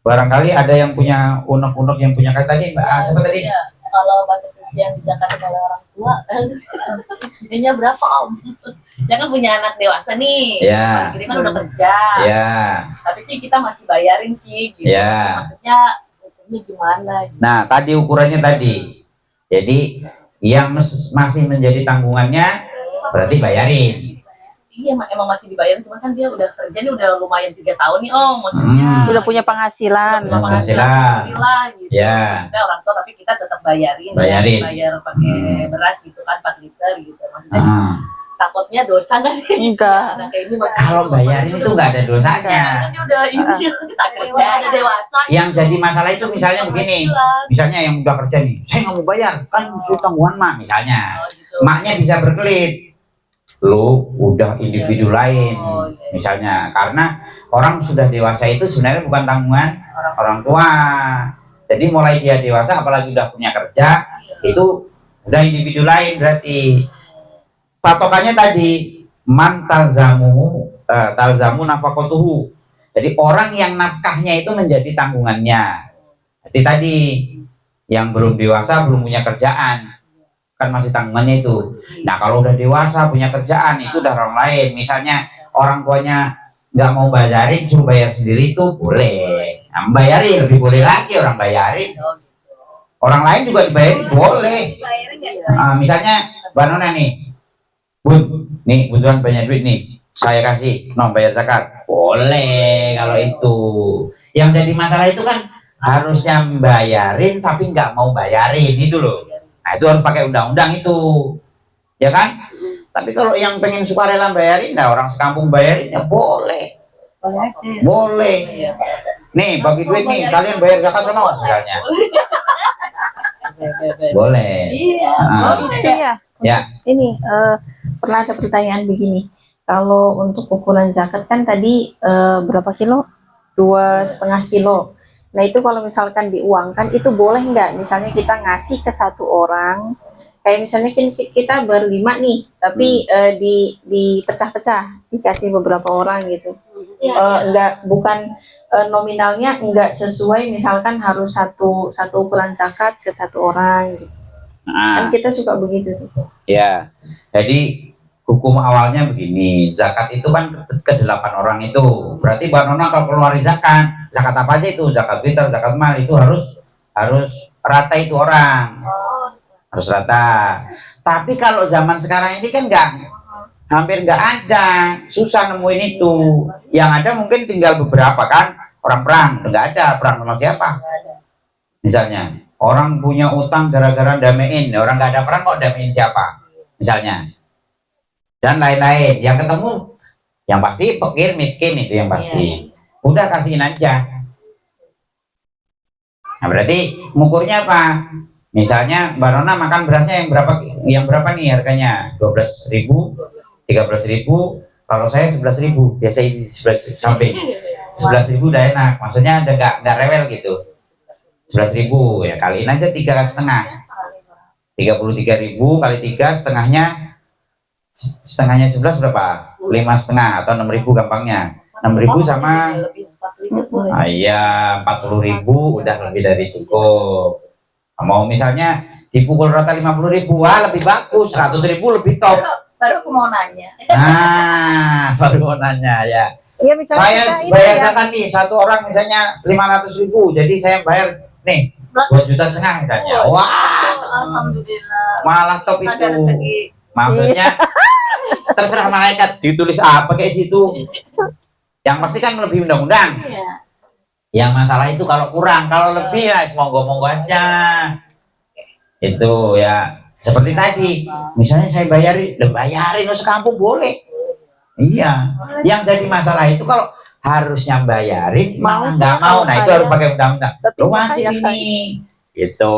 Barangkali ada yang punya unek-unek yang punya kata tadi, Mbak. Siapa tadi? Ya, kalau batas usia yang dijakatin oleh orang tua, usianya berapa Om? Dia kan punya anak dewasa nih. Ya. Jadi kan udah kerja. Ya. Tapi sih kita masih bayarin sih. Gitu. Ya. Maksudnya hukumnya gimana? Gitu. Nah, tadi ukurannya tadi. Jadi yang masih menjadi tanggungannya berarti bayarin. Iya, emang masih dibayar, cuma kan dia udah kerja nih udah lumayan 3 tahun nih Om, maksudnya. udah punya penghasilan. Udah punya Penghasilan. alhamdulillah, gitu. Ya. Kita orang tua tapi kita tetap bayarin. Bayarin. Bayar pakai beras gitu kan 4 liter gitu. Maksudnya Ah. takutnya dosa nggak nih? Enggak. Nah, kayak ini maksudnya Kalau bayarin itu nggak ada dosanya. kan dia udah ini kita kerja udah dewasa. Yang jadi masalah itu misalnya begini. Misalnya yang udah kerja nih, saya nggak mau bayar, kan sudah tanggungan mak misalnya. Oh, gitu. Maknya bisa berkelit. Lu udah individu lain misalnya, karena orang sudah dewasa itu sebenarnya bukan tanggungan orang tua. Jadi mulai dia dewasa apalagi udah punya kerja itu udah individu lain berarti. Patokannya tadi man talzamu nafakotuhu. Jadi orang yang nafkahnya itu menjadi tanggungannya. Jadi tadi yang belum dewasa belum punya kerjaan kan masih tanggungannya itu. Nah kalau udah dewasa punya kerjaan itu udah orang lain. Misalnya orang tuanya nggak mau bayarin, suruh bayar sendiri itu boleh. Nah, bayarin lebih boleh lagi orang bayarin. Orang lain juga dibayarin boleh. Misalnya Mbak Nona nih, Bun, nih kebetulan banyak duit nih, saya kasih, no bayar zakat, boleh kalau itu. Yang jadi masalah itu kan harusnya bayarin tapi nggak mau bayarin itu loh. Nah itu harus pakai undang-undang itu, ya kan? Tapi kalau yang pengen sukarela bayarin, nah orang sekampung bayarin ya boleh, boleh. Nih bagi duit nih, kalian bayar zakat sono misalnya, boleh. Iya. Ya. Ini pernah ada pertanyaan begini. Kalau untuk ukuran zakat kan tadi berapa kilo? 2,5 kilo. Nah itu kalau misalkan diuangkan itu boleh nggak? Misalnya kita ngasih ke satu orang, kayak misalnya kita berlima nih, tapi dipecah-pecah, dikasih beberapa orang gitu. Enggak, bukan nominalnya enggak sesuai, misalkan harus satu ukuran zakat ke satu orang. Gitu. Kan Nah, kita suka begitu tuh. ya. Jadi hukum awalnya begini, zakat itu kan ke 8 orang itu. Berarti Mbak Nona kalau keluarin zakat apa aja itu, zakat fitrah, zakat mal itu harus rata itu orang. Harus rata. Tapi kalau zaman sekarang ini kan hampir nggak ada, susah nemuin itu. Yang ada mungkin tinggal beberapa kan, orang perang, nggak ada perang sama siapa. Misalnya, orang punya utang gara-gara damein, orang nggak ada perang kok damein siapa misalnya, dan lain-lain. Yang ketemu yang pasti fakir miskin itu yang pasti, udah kasihin aja. Nah berarti ngukurnya apa? Misalnya Mbak Rona makan berasnya yang berapa nih harganya? 12.000, 13.000. Kalau saya 11.000, biasa di sebelah samping. 11.000 udah enak, maksudnya udah nggak rewel gitu. 11.000 ya kaliin aja 3,5. 33.000 kali 3 setengahnya 11 berapa? 5,5 atau 6.000 gampangnya. 6.000 sama iya 40.000 udah lebih dari cukup. Mau misalnya dipukul rata 50.000, wah lebih bagus. 100.000 lebih top. Baru aku mau nanya. Nah baru mau nanya ya. Iya, misalnya Saya kita ini bayar ya, zakat nih satu orang misalnya 500.000, jadi saya bayar nih 2,5 juta misalnya. Wah Alhamdulillah. malah top Ada itu. rezeki. Maksudnya terserah malaikat ditulis apa kayak situ. Yang pasti kan lebih undang-undang. Iya. Yang masalah itu kalau kurang, kalau lebih ya monggo-monggo aja. Itu ya seperti tadi, misalnya saya bayarin sekampung boleh. Iya. Yang jadi masalah itu kalau harusnya bayarin Mau malah sih, nggak mau. kalau Nah itu kaya. harus pakai undang-undang. Tapi Lo nggak wajib kaya, ini. Gitu.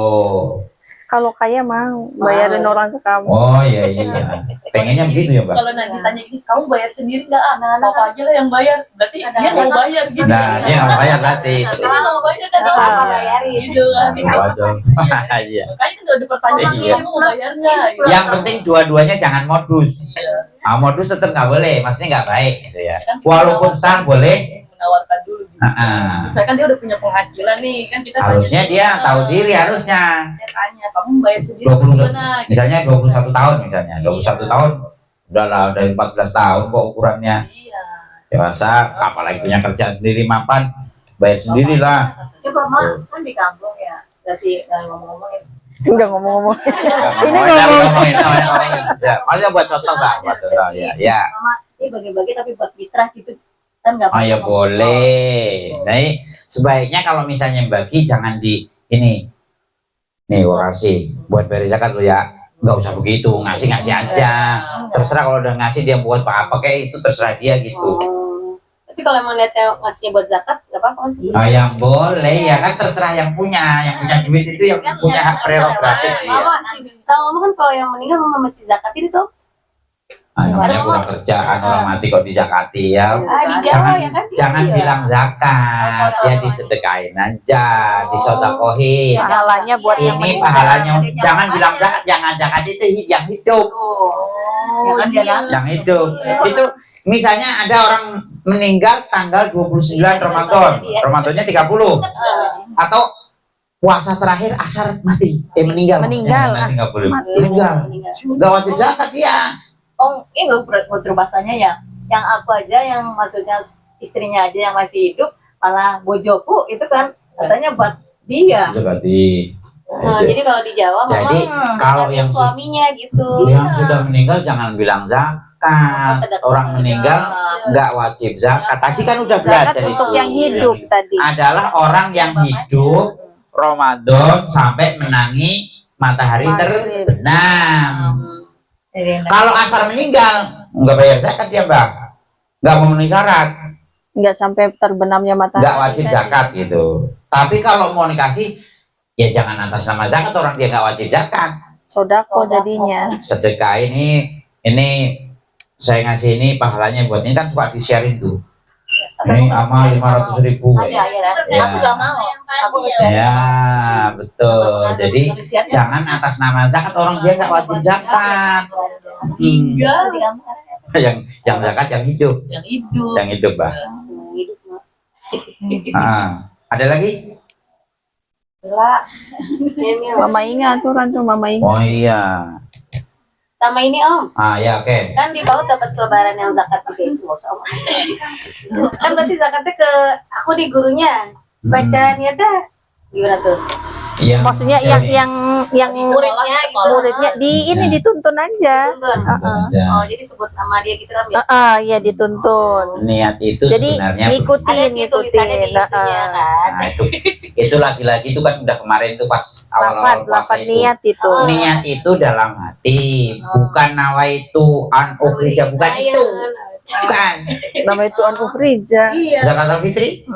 kalau kaya mau bayarin orang sekampung. Oh iya iya. Pengennya begitu ya Mbak. Kalau nanti tanya gini, kamu bayar sendiri nggak? Papa aja lah yang bayar. Berarti dia nggak bayar gitu. Nah dia nggak bayar berarti. Dia nggak bayar kan? Ah. Papa bayarin. Gitu kan. Wajar. Iya. Makanya kan udah dipertanyaan, Iya. kamu mau bayar nggak? Gitu. Yang penting dua-duanya jangan modus. Modus tetap nggak boleh, maksudnya nggak baik gitu ya. Walaupun sah boleh. Menawarkan dulu gitu. Misalkan dia udah punya penghasilan nih, kan kita Harusnya tanya, dia tahu diri harusnya. Dia tanya, kamu bayar sendiri 20 gimana? Gitu. misalnya 21 tahun misalnya. 21 tahun udahlah dari 14 tahun kok ukurannya. Iya. Dewasa apalagi punya kerjaan sendiri mapan bayar sendirilah. Ya Bapak kan di kampung ya. Jadi ngomong-ngomongin. Enggak ngomong-ngomong. Ini Ngomongin. Ya, maksudnya buat contoh Mbak, buat contoh ya. Ya. Mama ini bagi-bagi tapi buat mitra gitu kan nggak Oh ya apa-apa. boleh. Nah, sebaiknya kalau misalnya bagi jangan di ini. Nih gua kasih buat bayar zakat lo ya. Nggak usah begitu, ngasih aja. Terserah kalau udah ngasih dia buat apa kayak itu terserah dia gitu. Tapi kalau emang niatnya ngasihnya buat zakat, nggak apa-apa kan sih? Oh yang boleh ya kan terserah yang punya duit itu yang punya hak prerogatif dia. Mama, sama mama kan kalau yang meninggal mama masih zakatin itu. Namanya kurang kerjaan orang mati kok dizakati ya. Di Jawa Jangan ya kan? jangan bilang zakat, ya disedekain aja, disodakohin. pahalanya buat yang Ini meninggal. pahalanya jangan bilang zakat, jangan zakat itu yang hidup, Ya kan dia kan? yang hidup. Itu misalnya ada orang meninggal tanggal 29 Ramadan, Ramadannya 30 atau puasa terakhir asar mati, meninggal. Meninggal, Nanti nggak boleh. mati. Meninggal. Nggak wajib zakat ya. Oh, ini gue bahasanya ya. Yang aku aja yang maksudnya istrinya aja yang masih hidup, malah bojoku itu kan katanya buat dia. Zakati. Jadi kalau di Jawa Jadi mama kalau zakatin yang suaminya gitu. yang sudah meninggal jangan bilang zakat. Orang meninggal nggak wajib zakat. Tadi kan udah Zakat belajar untuk itu. yang hidup tadi. Adalah orang yang hidup Ramadan sampai menangi matahari Maghrib. terbenam. Kalau asar meninggal nggak bayar zakat ya Mbak, nggak memenuhi syarat, Nggak sampai terbenamnya matahari. nggak wajib zakat gitu. Tapi kalau mau dikasih ya jangan atas nama zakat, orang dia nggak wajib zakat. Sodako jadinya. Sedekah ini saya ngasih ini pahalanya buat ini kan suka di-sharing tuh. Ini amal 500.000 Iya, iya. Ya. Aku gak mau. Aku Ya betul. Jadi jangan atas nama zakat, orang dia nggak wajib zakat. Tinggal yang zakat yang hidup, yang hidup. yang hidup Mbak. Ada lagi? Mama ingat aturan tuh Mama ingat. Oh iya. Sama ini Om, Ya oke. kan di PAUD dapat selebaran yang zakat juga itu nggak usah Om. Kan berarti zakatnya ke aku di gurunya. Bacaannya tuh gimana tuh? Yang Maksudnya cewek. yang Muridnya gitu. muridnya di ini Ya. dituntun aja. Dituntun. Ya. Oh, jadi sebut nama dia gitu kan biasa. Ya dituntun. Niat itu Jadi sebenarnya ngikutin, Ada sih tulisannya di ngikutin. itunya kan. nah, itu lagi-lagi itu kan udah kemarin tuh pas awal-awal puasa Lafad itu. niat itu. Niat itu dalam hati, bukan nawa itu an ukhrija, bukan Iya, itu. Bukan. Nama itu an ukhrija. Iya. Zakat al-fitri?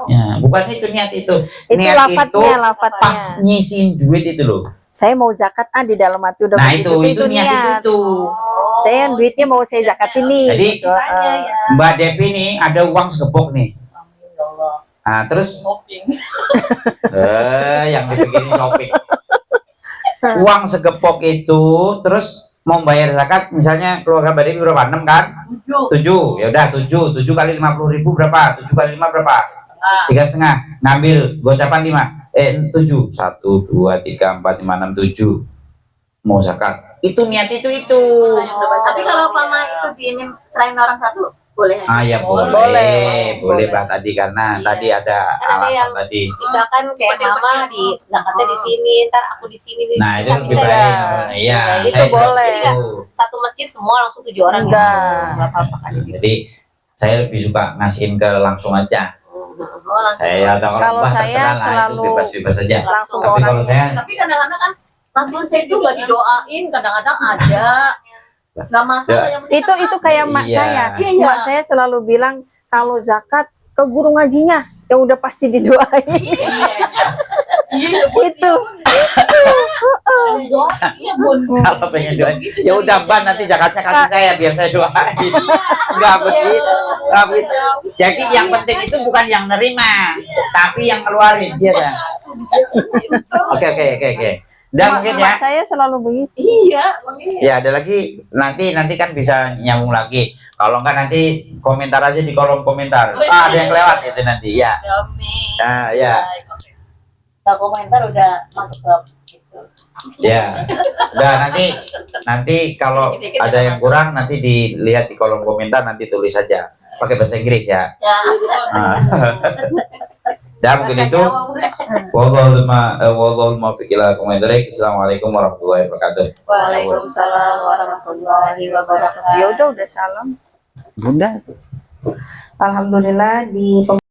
Ya, bukan itu niat itu. Itu Niat itu lafadnya. pas nyisiin duit itu loh. Saya mau zakat di dalam hati udah Nah, begitu, itu niat itu. Saya duitnya mau saya zakat ini. Jadi, gitu. Mbak Devi nih ada uang segepok nih. Nah, terus yang dipikirin shopping. Uang segepok itu terus mau bayar zakat, misalnya keluarga Mbak Devi berapa? 6 kan? 7. Ya udah 7 kali 50.000 berapa? 7 kali 5 berapa? 3,5. Ngambil gocapan 5. 7. 1 2 3 4 5 6 7. Mau zakat. Itu niat itu. Tapi kalau Mama itu diinin serahin orang satu, boleh. Ah ya boleh Mbak tadi karena Iya. tadi ada Kan ada yang alasan tadi. misalkan kayak Mama di zakatnya di sini, ntar aku di sini. Nah, itu lebih bisa. baik. Iya, Itu saya juga boleh. begitu. Satu masjid semua langsung 7 orang. Enggak. Enggak apa-apa kan. Jadi saya lebih suka ngasihin ke langsung aja. Oh, langsung. Saya atau Kalau Mbak saya terserah lah, itu selalu bebas saja. langsung Tapi kalau orangnya. saya Tapi kadang-kadang kan langsung saya itu nggak didoain, kadang-kadang ada. Nggak masalah yang penting kan Itu kayak mak Iya. saya. Iya. Mak saya selalu bilang kalau zakat ke guru ngajinya yang udah pasti didoain. Itu. Iya, Bun. kalau pengen doain, ya udah Mbak nanti zakatnya kasih saya biar saya doain. Enggak begitu. Enggak begitu. Jadi yang penting itu bukan yang nerima, tapi yang ngeluarin dia. Oke. Udah mungkin ya. Mak saya selalu begitu. Iya, makanya. Ya ada lagi nanti kan bisa nyambung lagi. Kalau enggak nanti komentar aja di kolom komentar. Ah, ada yang kelewat itu nanti ya. Ah ya. Nggak komentar udah masuk ke itu. Ya. Udah nanti kalau ada yang kurang nanti dilihat di kolom komentar, nanti tulis saja pakai bahasa Inggris ya. Ya, Ah. Dan mungkin itu wallahul muwaffiq ila aqwamit thoriq. Assalamualaikum warahmatullahi wabarakatuh. Waalaikumsalam warahmatullahi wabarakatuh. Ya udah salam. Bunda Alhamdulillah di